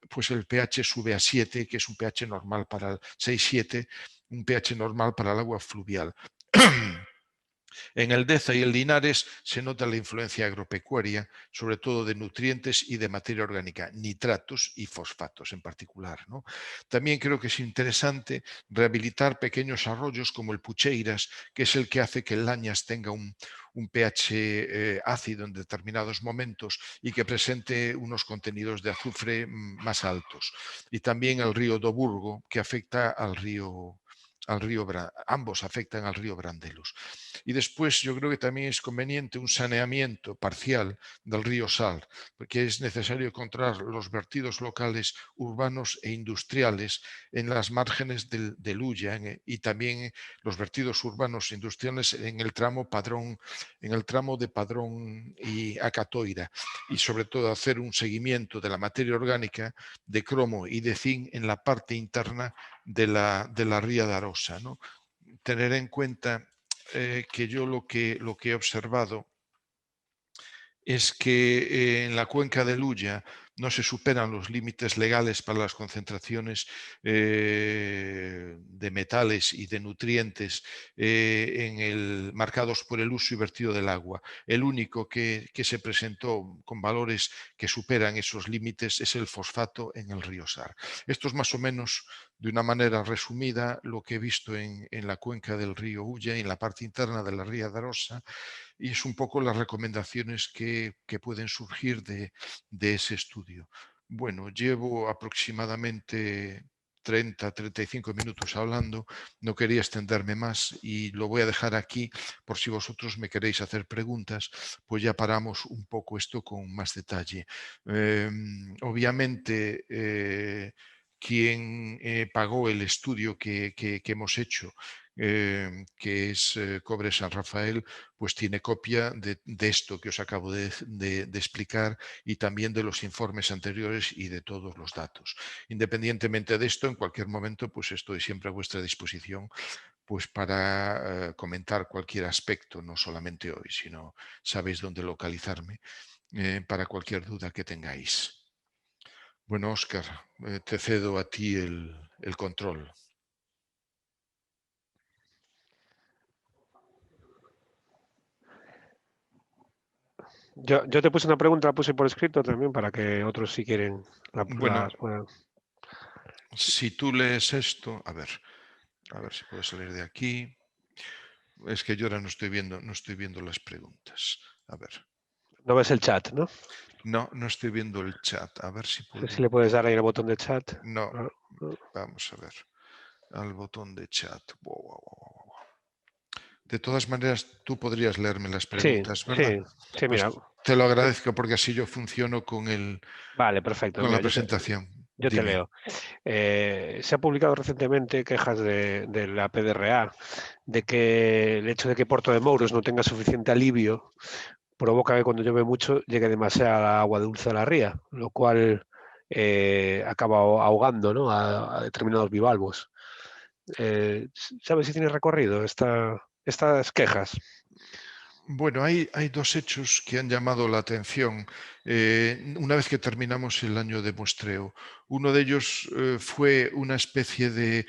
pues el pH sube a 7, que es un pH normal para el 6,7, un pH normal para el agua fluvial. En el Deza y el Linares se nota la influencia agropecuaria, sobre todo de nutrientes y de materia orgánica, nitratos y fosfatos en particular, ¿no? También creo que es interesante rehabilitar pequeños arroyos como el Pucheiras, que es el que hace que el Lañas tenga un pH ácido en determinados momentos y que presente unos contenidos de azufre más altos. Y también el río do Burgo, que afecta ambos afectan al río Brandelos. Y después yo creo que también es conveniente un saneamiento parcial del río Sal, porque es necesario controlar los vertidos locales urbanos e industriales en las márgenes del Ulla, y también los vertidos urbanos e industriales en el tramo de Padrón y Acatoira, y sobre todo hacer un seguimiento de la materia orgánica de cromo y de zinc en la parte interna de la ría de Arosa, ¿no? Tener en cuenta que yo lo que he observado es que en la cuenca del Ulla no se superan los límites legales para las concentraciones de metales y de nutrientes marcados por el uso y vertido del agua. El único que se presentó con valores que superan esos límites es el fosfato en el río Sar. Esto es más o menos, de una manera resumida, lo que he visto en la cuenca del río Ulla y en la parte interna de la ría de Arosa, y es un poco las recomendaciones que pueden surgir de ese estudio. Bueno, llevo aproximadamente 30-35 minutos hablando, no quería extenderme más y lo voy a dejar aquí por si vosotros me queréis hacer preguntas, pues ya paramos un poco esto con más detalle. Obviamente, quien pagó el estudio que hemos hecho, que es Cobre San Rafael, pues tiene copia de esto que os acabo de explicar, y también de los informes anteriores y de todos los datos. Independientemente de esto, en cualquier momento pues estoy siempre a vuestra disposición, pues para comentar cualquier aspecto, no solamente hoy, sino sabéis dónde localizarme para cualquier duda que tengáis. Bueno, Óscar, te cedo a ti el control. Yo te puse una pregunta, la puse por escrito también para que otros, si quieren, Bueno, las puedan. si tú lees esto, a ver si puedo salir de aquí. Es que yo ahora no estoy viendo las preguntas. A ver. No ves el chat, ¿no? No estoy viendo el chat. A ver si No sé puedo. si le puedes dar ahí el botón de chat. No, Ah, ah. vamos a ver. Al botón de chat. Wow. De todas maneras, tú podrías leerme las Sí, preguntas, ¿verdad? sí, Pues mira. te lo agradezco, porque así yo funciono con Vale, perfecto. con la Mira, presentación. yo te Dime. leo. Se ha publicado recientemente quejas de la PDRA de que el hecho de que Porto de Mouros no tenga suficiente alivio provoca que cuando llueve mucho llegue demasiada agua dulce a la ría, lo cual acaba ahogando, ¿no?, a determinados bivalvos. ¿Sabes si tiene recorrido estas quejas? Bueno, hay dos hechos que han llamado la atención una vez que terminamos el año de muestreo. Uno de ellos fue una especie de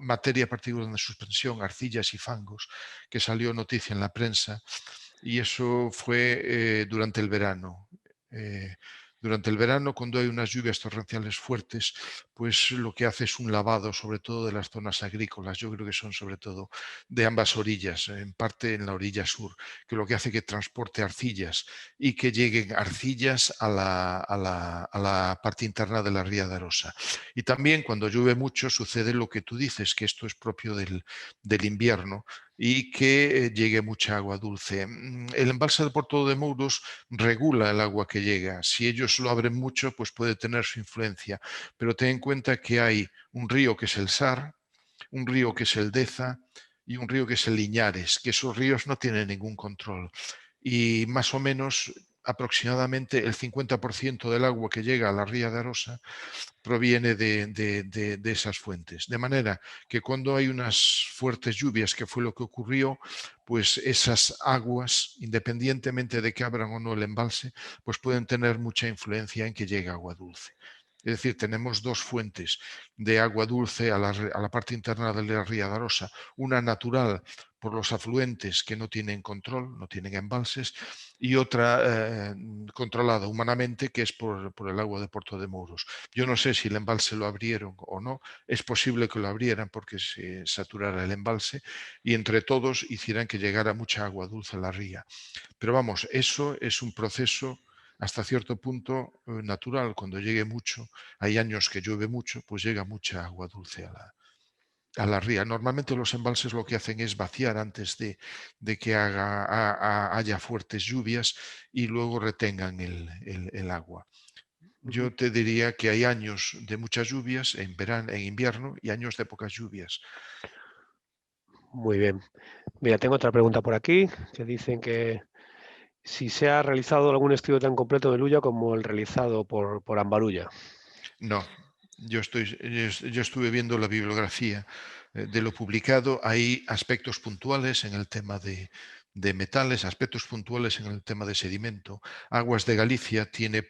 materia particular de suspensión, arcillas y fangos, que salió noticia en la prensa, y eso fue durante el verano. Durante el verano, cuando hay unas lluvias torrenciales fuertes, pues lo que hace es un lavado, sobre todo de las zonas agrícolas. Yo creo que son sobre todo de ambas orillas, en parte en la orilla sur, que lo que hace que transporte arcillas y que lleguen arcillas a la parte interna de la ría de Arosa. Y también cuando llueve mucho sucede lo que tú dices, que esto es propio del invierno y que llegue mucha agua dulce. El embalse de Porto de Mouros regula el agua que llega. Si ellos lo abren mucho, pues puede tener su influencia. Pero ten en cuenta que hay un río que es el Sar, un río que es el Deza y un río que es el Liñares, que esos ríos no tienen ningún control. Y más o menos aproximadamente el 50% del agua que llega a la ría de Arosa proviene de esas fuentes. De manera que cuando hay unas fuertes lluvias, que fue lo que ocurrió, pues esas aguas, independientemente de que abran o no el embalse, pues pueden tener mucha influencia en que llegue agua dulce. Es decir, tenemos dos fuentes de agua dulce a la parte interna de la ría de Arosa, una natural por los afluentes que no tienen control, no tienen embalses, y otra controlada humanamente, que es por el agua de Porto de Mouros. Yo no sé si el embalse lo abrieron o no, es posible que lo abrieran porque se saturara el embalse y entre todos hicieran que llegara mucha agua dulce a la ría. Pero vamos, eso es un proceso hasta cierto punto natural. Cuando llegue mucho, hay años que llueve mucho, pues llega mucha agua dulce a la ría. Normalmente los embalses lo que hacen es vaciar antes de que haya fuertes lluvias y luego retengan el agua. Ujú. Yo te diría que hay años de muchas lluvias en verano, en invierno, y años de pocas lluvias. Muy bien. Mira, tengo otra pregunta por aquí, que dicen que si se ha realizado algún estudio tan completo de Luya como el realizado por Ambarulla. No, yo estuve viendo la bibliografía de lo publicado. Hay aspectos puntuales en el tema de metales, aspectos puntuales en el tema de sedimento. Aguas de Galicia tiene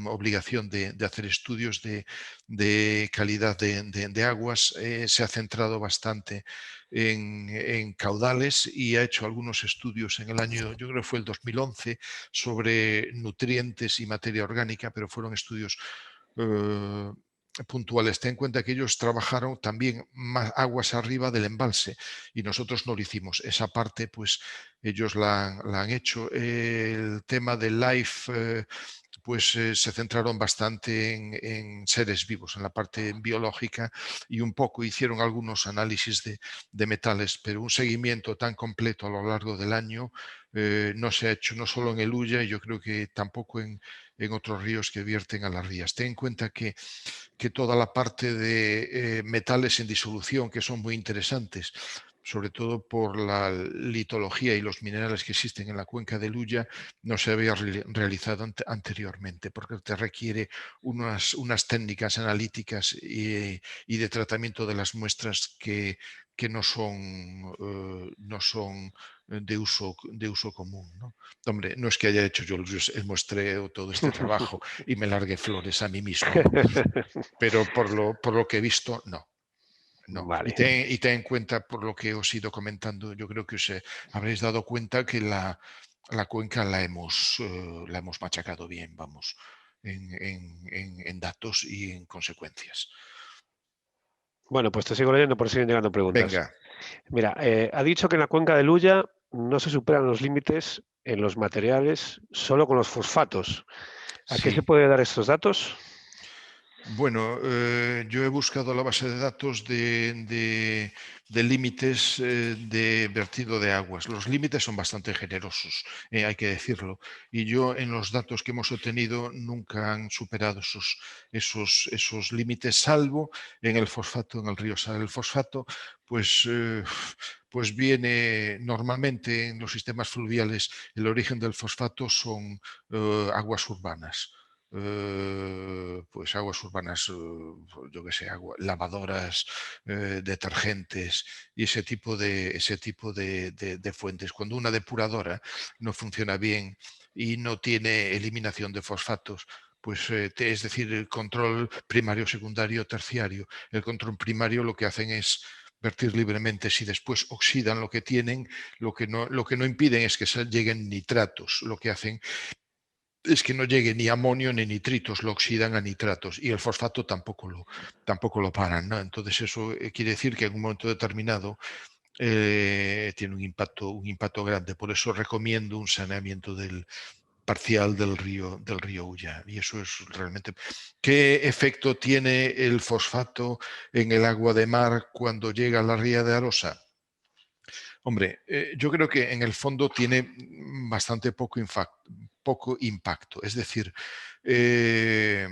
obligación de hacer estudios de calidad de aguas. Se ha centrado bastante en caudales y ha hecho algunos estudios en el año, yo creo que fue el 2011, sobre nutrientes y materia orgánica, pero fueron estudios eh, puntuales. Ten en cuenta que ellos trabajaron también más aguas arriba del embalse y nosotros no lo hicimos. Esa parte, pues ellos la han hecho. El tema del life, pues se centraron bastante en seres vivos, en la parte biológica y un poco hicieron algunos análisis de metales, pero un seguimiento tan completo a lo largo del año no se ha hecho, no solo en el Ulla, y yo creo que tampoco en otros ríos que vierten a las rías. Ten en cuenta que toda la parte de metales en disolución, que son muy interesantes, sobre todo por la litología y los minerales que existen en la cuenca de Luya, no se había realizado anteriormente, porque te requiere unas técnicas analíticas y de tratamiento de las muestras que no son de uso común, ¿no? Hombre, no es que haya hecho yo el muestreo, todo este trabajo y me largue flores a mí mismo, ¿no? Pero por lo que he visto, no. No. Vale. Y ten en cuenta, por lo que os he ido comentando, yo creo que os habréis dado cuenta que la cuenca la hemos machacado bien, vamos, en datos y en consecuencias. Bueno, pues te sigo leyendo por si siguen llegando preguntas. Venga, Mira, ha dicho que en la cuenca de Luya no se superan los límites en los materiales solo con los fosfatos. ¿A qué se sí. puede dar estos datos? Bueno, yo he buscado la base de datos de límites de vertido de aguas. Los límites son bastante generosos, hay que decirlo. Y yo en los datos que hemos obtenido nunca han superado esos límites, salvo en el fosfato en el río Sal. El fosfato, pues, pues viene normalmente en los sistemas fluviales, el origen del fosfato son aguas urbanas. Pues aguas urbanas, yo que sé, lavadoras, detergentes y ese tipo de fuentes. Cuando una depuradora no funciona bien y no tiene eliminación de fosfatos, pues es decir, el control primario, secundario, terciario. El control primario lo que hacen es vertir libremente si después oxidan lo que tienen. Lo que no impiden es que lleguen nitratos. Lo que hacen es que no llegue ni amonio ni nitritos, lo oxidan a nitratos, y el fosfato tampoco lo paran, ¿no? Entonces eso quiere decir que en un momento determinado tiene un impacto grande. Por eso recomiendo un saneamiento parcial del río Ulla. Y eso es realmente... ¿Qué efecto tiene el fosfato en el agua de mar cuando llega a la ría de Arosa? Hombre, yo creo que en el fondo tiene bastante poco impacto. Es decir, eh,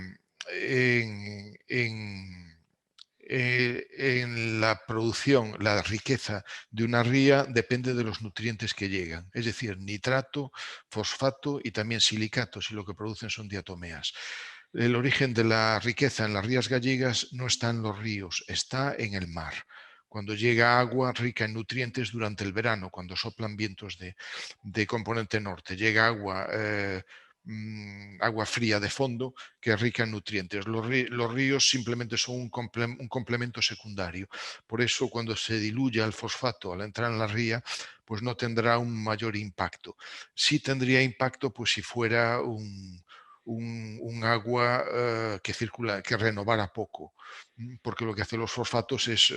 en la producción, la riqueza de una ría depende de los nutrientes que llegan. Es decir, nitrato, fosfato y también silicatos, y lo que producen son diatomeas. El origen de la riqueza en las rías gallegas no está en los ríos, está en el mar. Cuando llega agua rica en nutrientes durante el verano, cuando soplan vientos de componente norte, llega agua fría de fondo que es rica en nutrientes. Los ríos simplemente son un complemento secundario. Por eso cuando se diluya el fosfato al entrar en la ría, pues no tendrá un mayor impacto. Sí tendría impacto pues si fuera un agua que circula, que renovara poco, porque lo que hacen los fosfatos es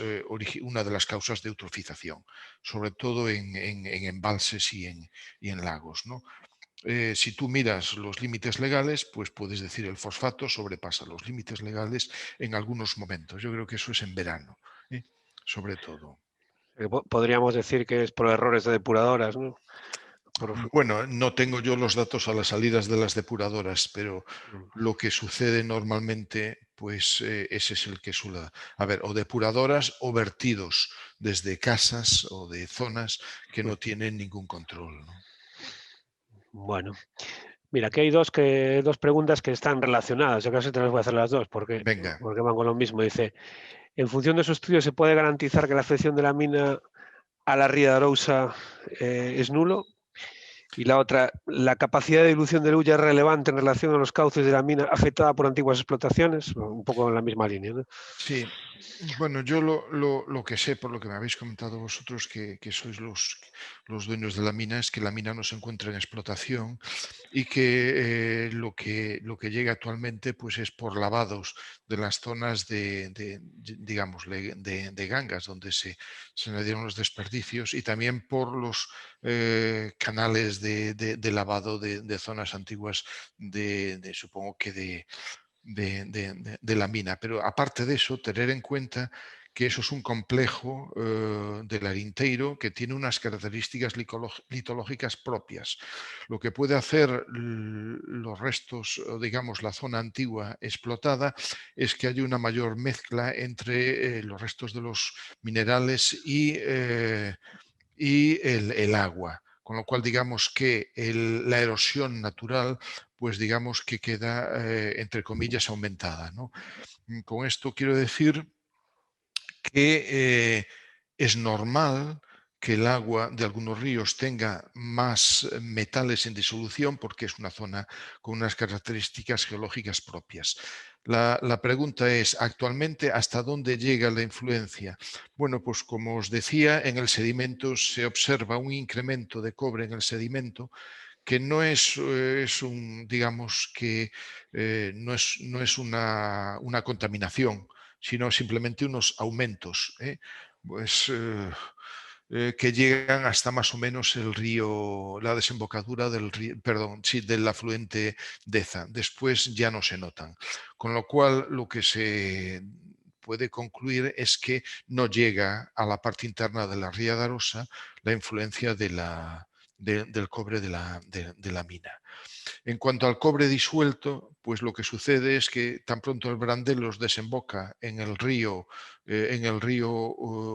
una de las causas de eutrofización, sobre todo en embalses y en lagos, ¿no? Si tú miras los límites legales, pues puedes decir el fosfato sobrepasa los límites legales en algunos momentos. Yo creo que eso es en verano, ¿eh? Sobre todo. Podríamos decir que es por errores de depuradoras, ¿no? Bueno, no tengo yo los datos a las salidas de las depuradoras, pero lo que sucede normalmente, pues ese es el que suele haber, o depuradoras o vertidos desde casas o de zonas que no tienen ningún control, ¿no? Bueno, mira, aquí hay dos preguntas que están relacionadas. Yo casi te las voy a hacer las dos Venga. porque van con lo mismo. Dice, en función de su estudio, ¿se puede garantizar que la afección de la mina a la ría de Arousa es nulo? Y la otra, ¿la capacidad de dilución del Ulla es relevante en relación a los cauces de la mina afectada por antiguas explotaciones? Un poco en la misma línea, ¿no? Sí, bueno, yo lo que sé, por lo que me habéis comentado vosotros, que sois los dueños de la mina, es que la mina no se encuentra en explotación y que, lo que llega actualmente pues es por lavados de las zonas digamos, de gangas, donde se añadieron los desperdicios, y también por los canales de lavado de zonas antiguas, supongo que de la mina. Pero aparte de eso, tener en cuenta que eso es un complejo del Arinteiro que tiene unas características litológicas propias. Lo que puede hacer los restos, o digamos la zona antigua explotada, es que haya una mayor mezcla entre los restos de los minerales y el agua. Con lo cual, digamos que la erosión natural, pues digamos que queda, entre comillas, aumentada, ¿no? Con esto quiero decir que es normal que el agua de algunos ríos tenga más metales en disolución porque es una zona con unas características geológicas propias. La pregunta es, actualmente, ¿hasta dónde llega la influencia? Bueno, pues como os decía, en el sedimento se observa un incremento de cobre en el sedimento que no es digamos que no es una contaminación, sino simplemente unos aumentos, pues, que llegan hasta más o menos el río, la desembocadura del río, perdón, sí, del afluente Deza. Después ya no se notan. Con lo cual, lo que se puede concluir es que no llega a la parte interna de la ría de Arosa la influencia del cobre de la mina. En cuanto al cobre disuelto, pues lo que sucede es que tan pronto el Brandelos desemboca en el río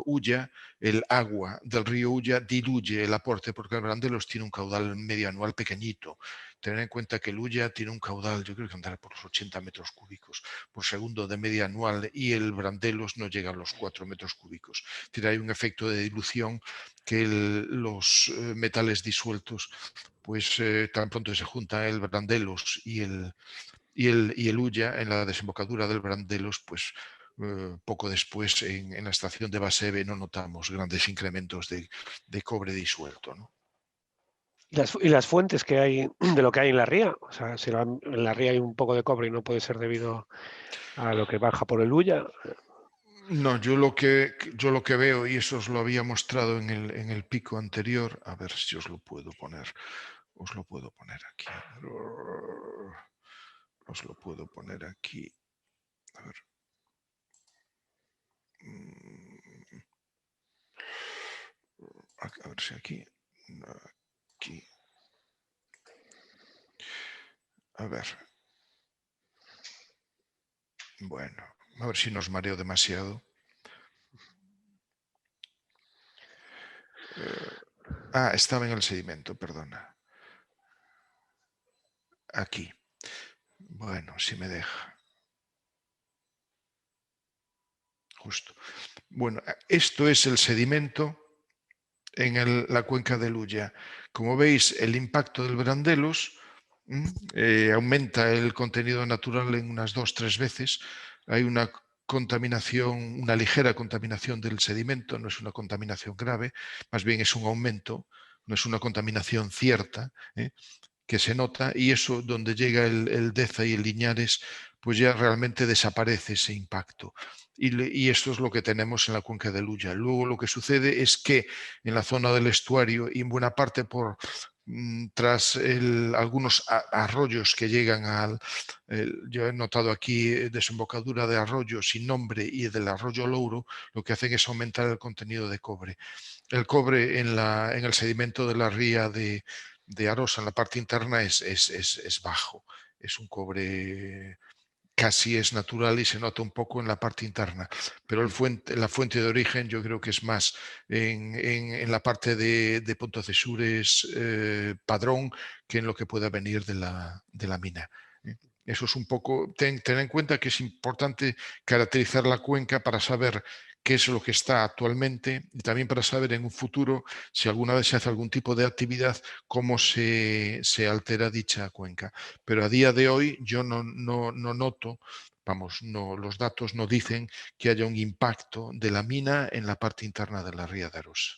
Ulla, el agua del río Ulla diluye el aporte, porque el Brandelos tiene un caudal medio anual pequeñito. Tener en cuenta que el Ulla tiene un caudal, yo creo que andará por los 80 metros cúbicos por segundo de media anual, y el Brandelos no llega a los 4 metros cúbicos. Es decir, hay un efecto de dilución que los metales disueltos, pues tan pronto se junta el Brandelos y el Ulla en la desembocadura del Brandelos, pues poco después en la estación de Basebe no notamos grandes incrementos de cobre disuelto, ¿no? ¿Y las fuentes que hay de lo que hay en la ría? O sea, si en la ría hay un poco de cobre y no puede ser debido a lo que baja por el Ulla. No, yo lo que veo, y eso os lo había mostrado en el pico anterior, a ver si os lo puedo poner. Os lo puedo poner aquí. Os lo puedo poner aquí. A ver. A ver si aquí. Aquí. A ver. Bueno, a ver si nos mareo demasiado. Estaba en el sedimento, perdona. Aquí. Bueno, si me deja. Justo. Bueno, esto es el sedimento en la cuenca del Ulla. Como veis, el impacto del Brandelos aumenta el contenido natural en unas 2-3 veces. Hay una contaminación, una ligera contaminación del sedimento, no es una contaminación grave, más bien es un aumento, no es una contaminación cierta, que se nota, y eso donde llega el Deza y el Liñares, pues ya realmente desaparece ese impacto. Y esto es lo que tenemos en la cuenca del Ulla. Luego lo que sucede es que en la zona del estuario y en buena parte tras algunos arroyos que llegan yo he notado aquí desembocadura de arroyo sin nombre y del arroyo Louro, lo que hacen es aumentar el contenido de cobre. El cobre en el sedimento de la ría de Arosa, en la parte interna, es bajo. Es un cobre casi es natural y se nota un poco en la parte interna, pero la fuente de origen yo creo que es más en la parte de Pontecesures, Padrón, que en lo que pueda venir de la mina. Eso es un poco, ten en cuenta que es importante caracterizar la cuenca para saber qué es lo que está actualmente y también para saber en un futuro, si alguna vez se hace algún tipo de actividad, cómo se altera dicha cuenca. Pero a día de hoy yo no noto, vamos, los datos no dicen que haya un impacto de la mina en la parte interna de la ría de Arosa.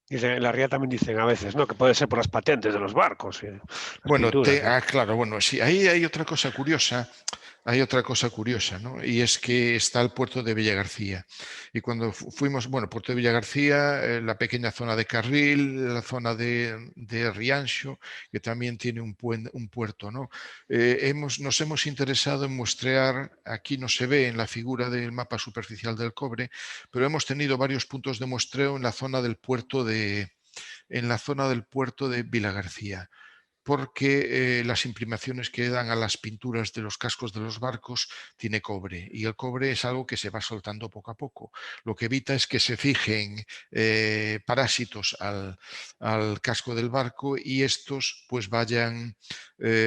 En la ría también dicen a veces, ¿no? Que puede ser por las patentes de los barcos, las Bueno, pinturas. claro, bueno, sí, ahí hay otra cosa curiosa. Hay otra cosa curiosa, ¿no? Y es que está el puerto de Villagarcía. Y cuando fuimos, bueno, puerto de Villagarcía, la pequeña zona de Carril, la zona de Rianxo, que también tiene un puerto, ¿no? Nos hemos interesado en muestrear, aquí no se ve en la figura del mapa superficial del cobre, pero hemos tenido varios puntos de muestreo en la zona del puerto de Villagarcía, porque las imprimaciones que dan a las pinturas de los cascos de los barcos tiene cobre, y el cobre es algo que se va soltando poco a poco. Lo que evita es que se fijen parásitos al casco del barco y estos pues vayan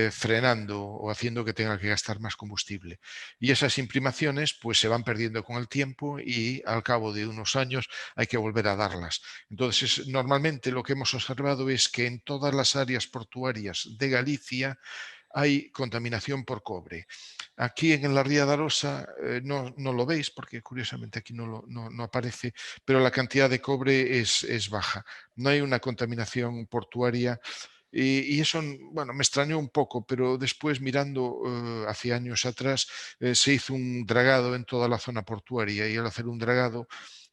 frenando o haciendo que tenga que gastar más combustible. Y esas imprimaciones pues se van perdiendo con el tiempo y al cabo de unos años hay que volver a darlas. Entonces, normalmente lo que hemos observado es que en todas las áreas portuarias de Galicia hay contaminación por cobre. Aquí en la Ría de Arosa no lo veis porque curiosamente aquí no aparece, pero la cantidad de cobre es baja. No hay una contaminación portuaria. Y eso, bueno, me extrañó un poco, pero después mirando hacia años atrás se hizo un dragado en toda la zona portuaria, y al hacer un dragado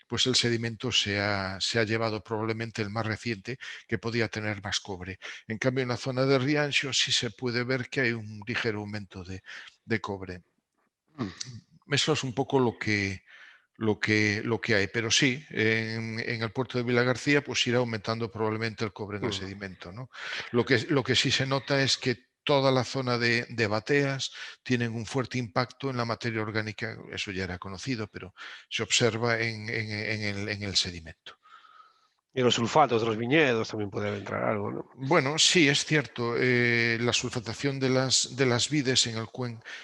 pues el sedimento se ha llevado probablemente el más reciente, que podía tener más cobre. En cambio, en la zona de Rianxo sí se puede ver que hay un ligero aumento de cobre. Eso es un poco lo que hay, pero sí, en el puerto de Villagarcía pues irá aumentando probablemente el cobre en el sedimento, ¿no? Lo que sí se nota es que toda la zona de bateas tienen un fuerte impacto en la materia orgánica, eso ya era conocido, pero se observa en el sedimento. Y los sulfatos de los viñedos también puede entrar algo, ¿no? Bueno, sí, es cierto. La sulfatación de las vides en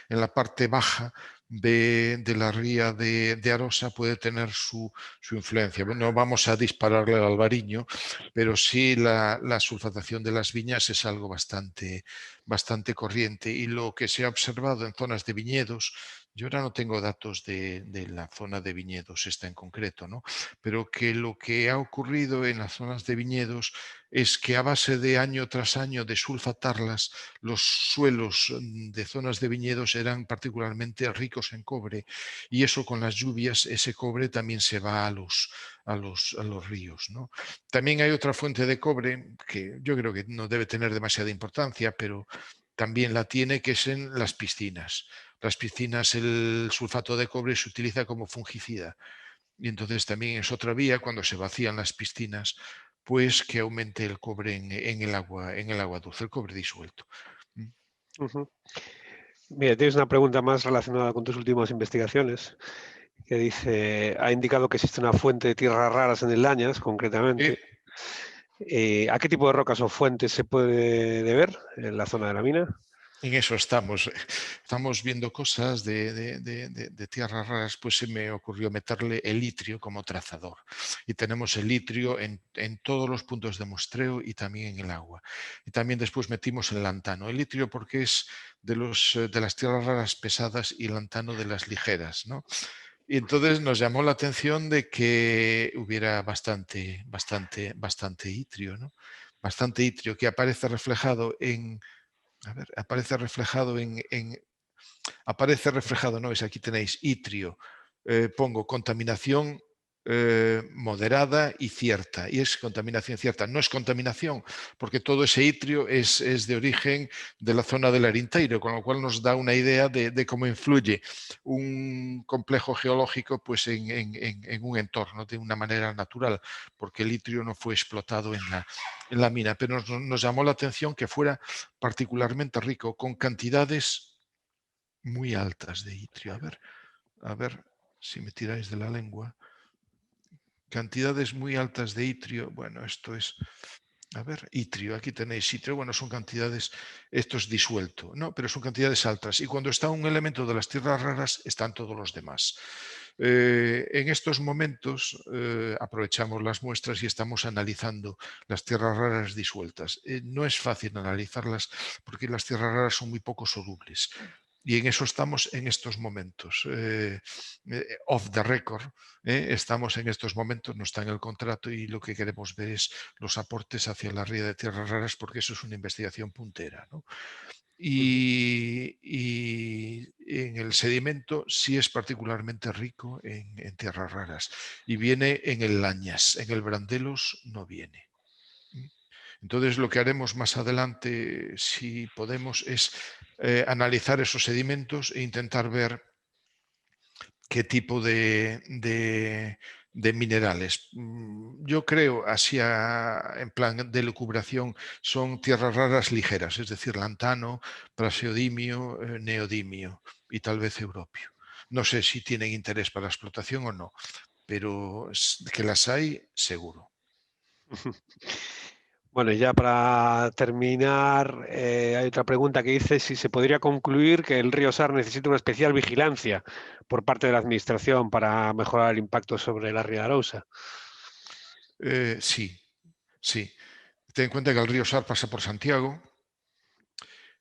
la parte baja de la ría de Arosa puede tener su influencia. No vamos a dispararle al albariño, pero sí la sulfatación de las viñas es algo bastante corriente. Y lo que se ha observado en zonas de viñedos, Yo ahora no tengo datos de la zona de viñedos, esta en concreto, ¿no? Pero que lo que ha ocurrido en las zonas de viñedos es que a base de año tras año de sulfatarlas, los suelos de zonas de viñedos eran particularmente ricos en cobre y eso con las lluvias, ese cobre también se va a los ríos, ¿no? También hay otra fuente de cobre que yo creo que no debe tener demasiada importancia, pero también la tiene, que es en las piscinas. Las piscinas, el sulfato de cobre se utiliza como fungicida y entonces también es otra vía cuando se vacían las piscinas, pues que aumente el cobre en el agua dulce, el cobre disuelto. Ujú. Mira, tienes una pregunta más relacionada con tus últimas investigaciones, que dice, ha indicado que existe una fuente de tierras raras en el Lañas, Eh, concretamente. ¿A qué tipo de rocas o fuentes se puede deber en la zona de la mina? En eso estamos. Estamos viendo cosas de tierras raras, pues se me ocurrió meterle el litrio como trazador. Y tenemos el litrio en todos los puntos de muestreo y también en el agua. Y también después metimos el lantano. El litrio porque es de las tierras raras pesadas y el lantano de las ligeras, ¿no? Y entonces nos llamó la atención de que hubiera bastante itrio, ¿no? Bastante itrio que aparece reflejado aparece reflejado, no es, aquí tenéis itrio, pongo contaminación moderada y cierta, y es contaminación cierta, no es contaminación, porque todo ese itrio es de origen de la zona del Arinteiro, con lo cual nos da una idea de cómo influye un complejo geológico pues, en un entorno de una manera natural, porque el itrio no fue explotado en la mina, pero nos llamó la atención que fuera particularmente rico, con cantidades muy altas de itrio. A ver si me tiráis de la lengua. Cantidades muy altas de itrio. Bueno, esto es, a ver, itrio, aquí tenéis itrio. Bueno, son cantidades, esto es disuelto, ¿no? Pero son cantidades altas. Y cuando está un elemento de las tierras raras, están todos los demás. En estos momentos aprovechamos las muestras y estamos analizando las tierras raras disueltas. No es fácil analizarlas porque las tierras raras son muy poco solubles. Y en eso estamos en estos momentos. Off the record, estamos en estos momentos, no está en el contrato y lo que queremos ver es los aportes hacia la ría de tierras raras porque eso es una investigación puntera, ¿no? Ujú. Y en el sedimento sí es particularmente rico en tierras raras y viene en el Lañas, en el Brandelos no viene. Entonces lo que haremos más adelante, si podemos, es analizar esos sedimentos e intentar ver qué tipo de minerales. Yo creo, así en plan de lucubración, son tierras raras ligeras, es decir, lantano, praseodimio, neodimio y tal vez europio. No sé si tienen interés para la explotación o no, pero que las hay, seguro. Bueno, y ya para terminar, hay otra pregunta que dice si se podría concluir que el río Sar necesita una especial vigilancia por parte de la Administración para mejorar el impacto sobre la ría de Arousa. Sí, sí. Ten en cuenta que el río Sar pasa por Santiago.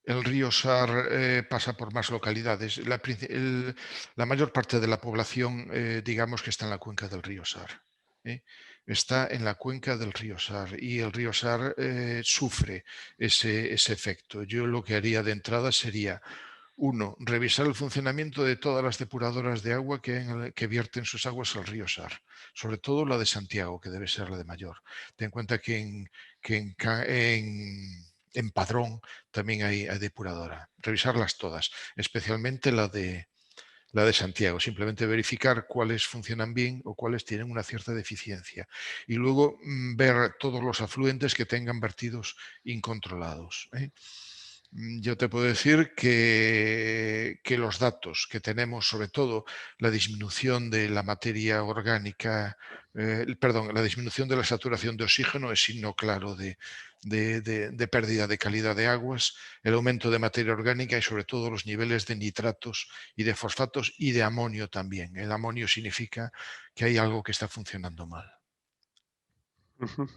El río Sar pasa por más localidades. La mayor parte de la población, digamos que está en la cuenca del río Sar. Está en la cuenca del río Sar y el río Sar sufre ese efecto. Yo lo que haría de entrada sería, uno, revisar el funcionamiento de todas las depuradoras de agua que vierten sus aguas al río Sar, sobre todo la de Santiago, que debe ser la de mayor. Ten en cuenta que en Padrón también hay depuradora. Revisarlas todas, especialmente la de Santiago. Simplemente verificar cuáles funcionan bien o cuáles tienen una cierta deficiencia. Y luego ver todos los afluentes que tengan vertidos incontrolados. Yo te puedo decir que los datos que tenemos, sobre todo la disminución de la materia orgánica, perdón, la disminución de la saturación de oxígeno es signo claro de pérdida de calidad de aguas, el aumento de materia orgánica y sobre todo los niveles de nitratos y de fosfatos y de amonio también. El amonio significa que hay algo que está funcionando mal. Ujú.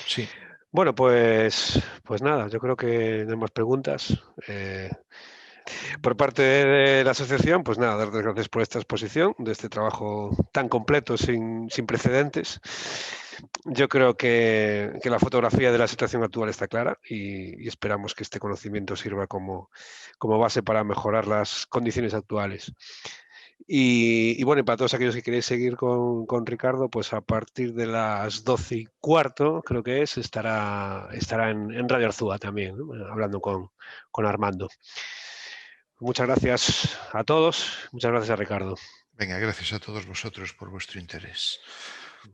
Sí. Bueno, pues nada, yo creo que no hay más preguntas. Por parte de la asociación, pues nada, dar las gracias por esta exposición, de este trabajo tan completo, sin precedentes. Yo creo que la fotografía de la situación actual está clara y esperamos que este conocimiento sirva como base para mejorar las condiciones actuales. Y bueno, y para todos aquellos que queréis seguir con Ricardo, pues a partir de las 12:15, creo que estará en Radio Arzúa también, ¿no? Hablando con Armando. Muchas gracias a todos, muchas gracias a Ricardo. Venga, gracias a todos vosotros por vuestro interés.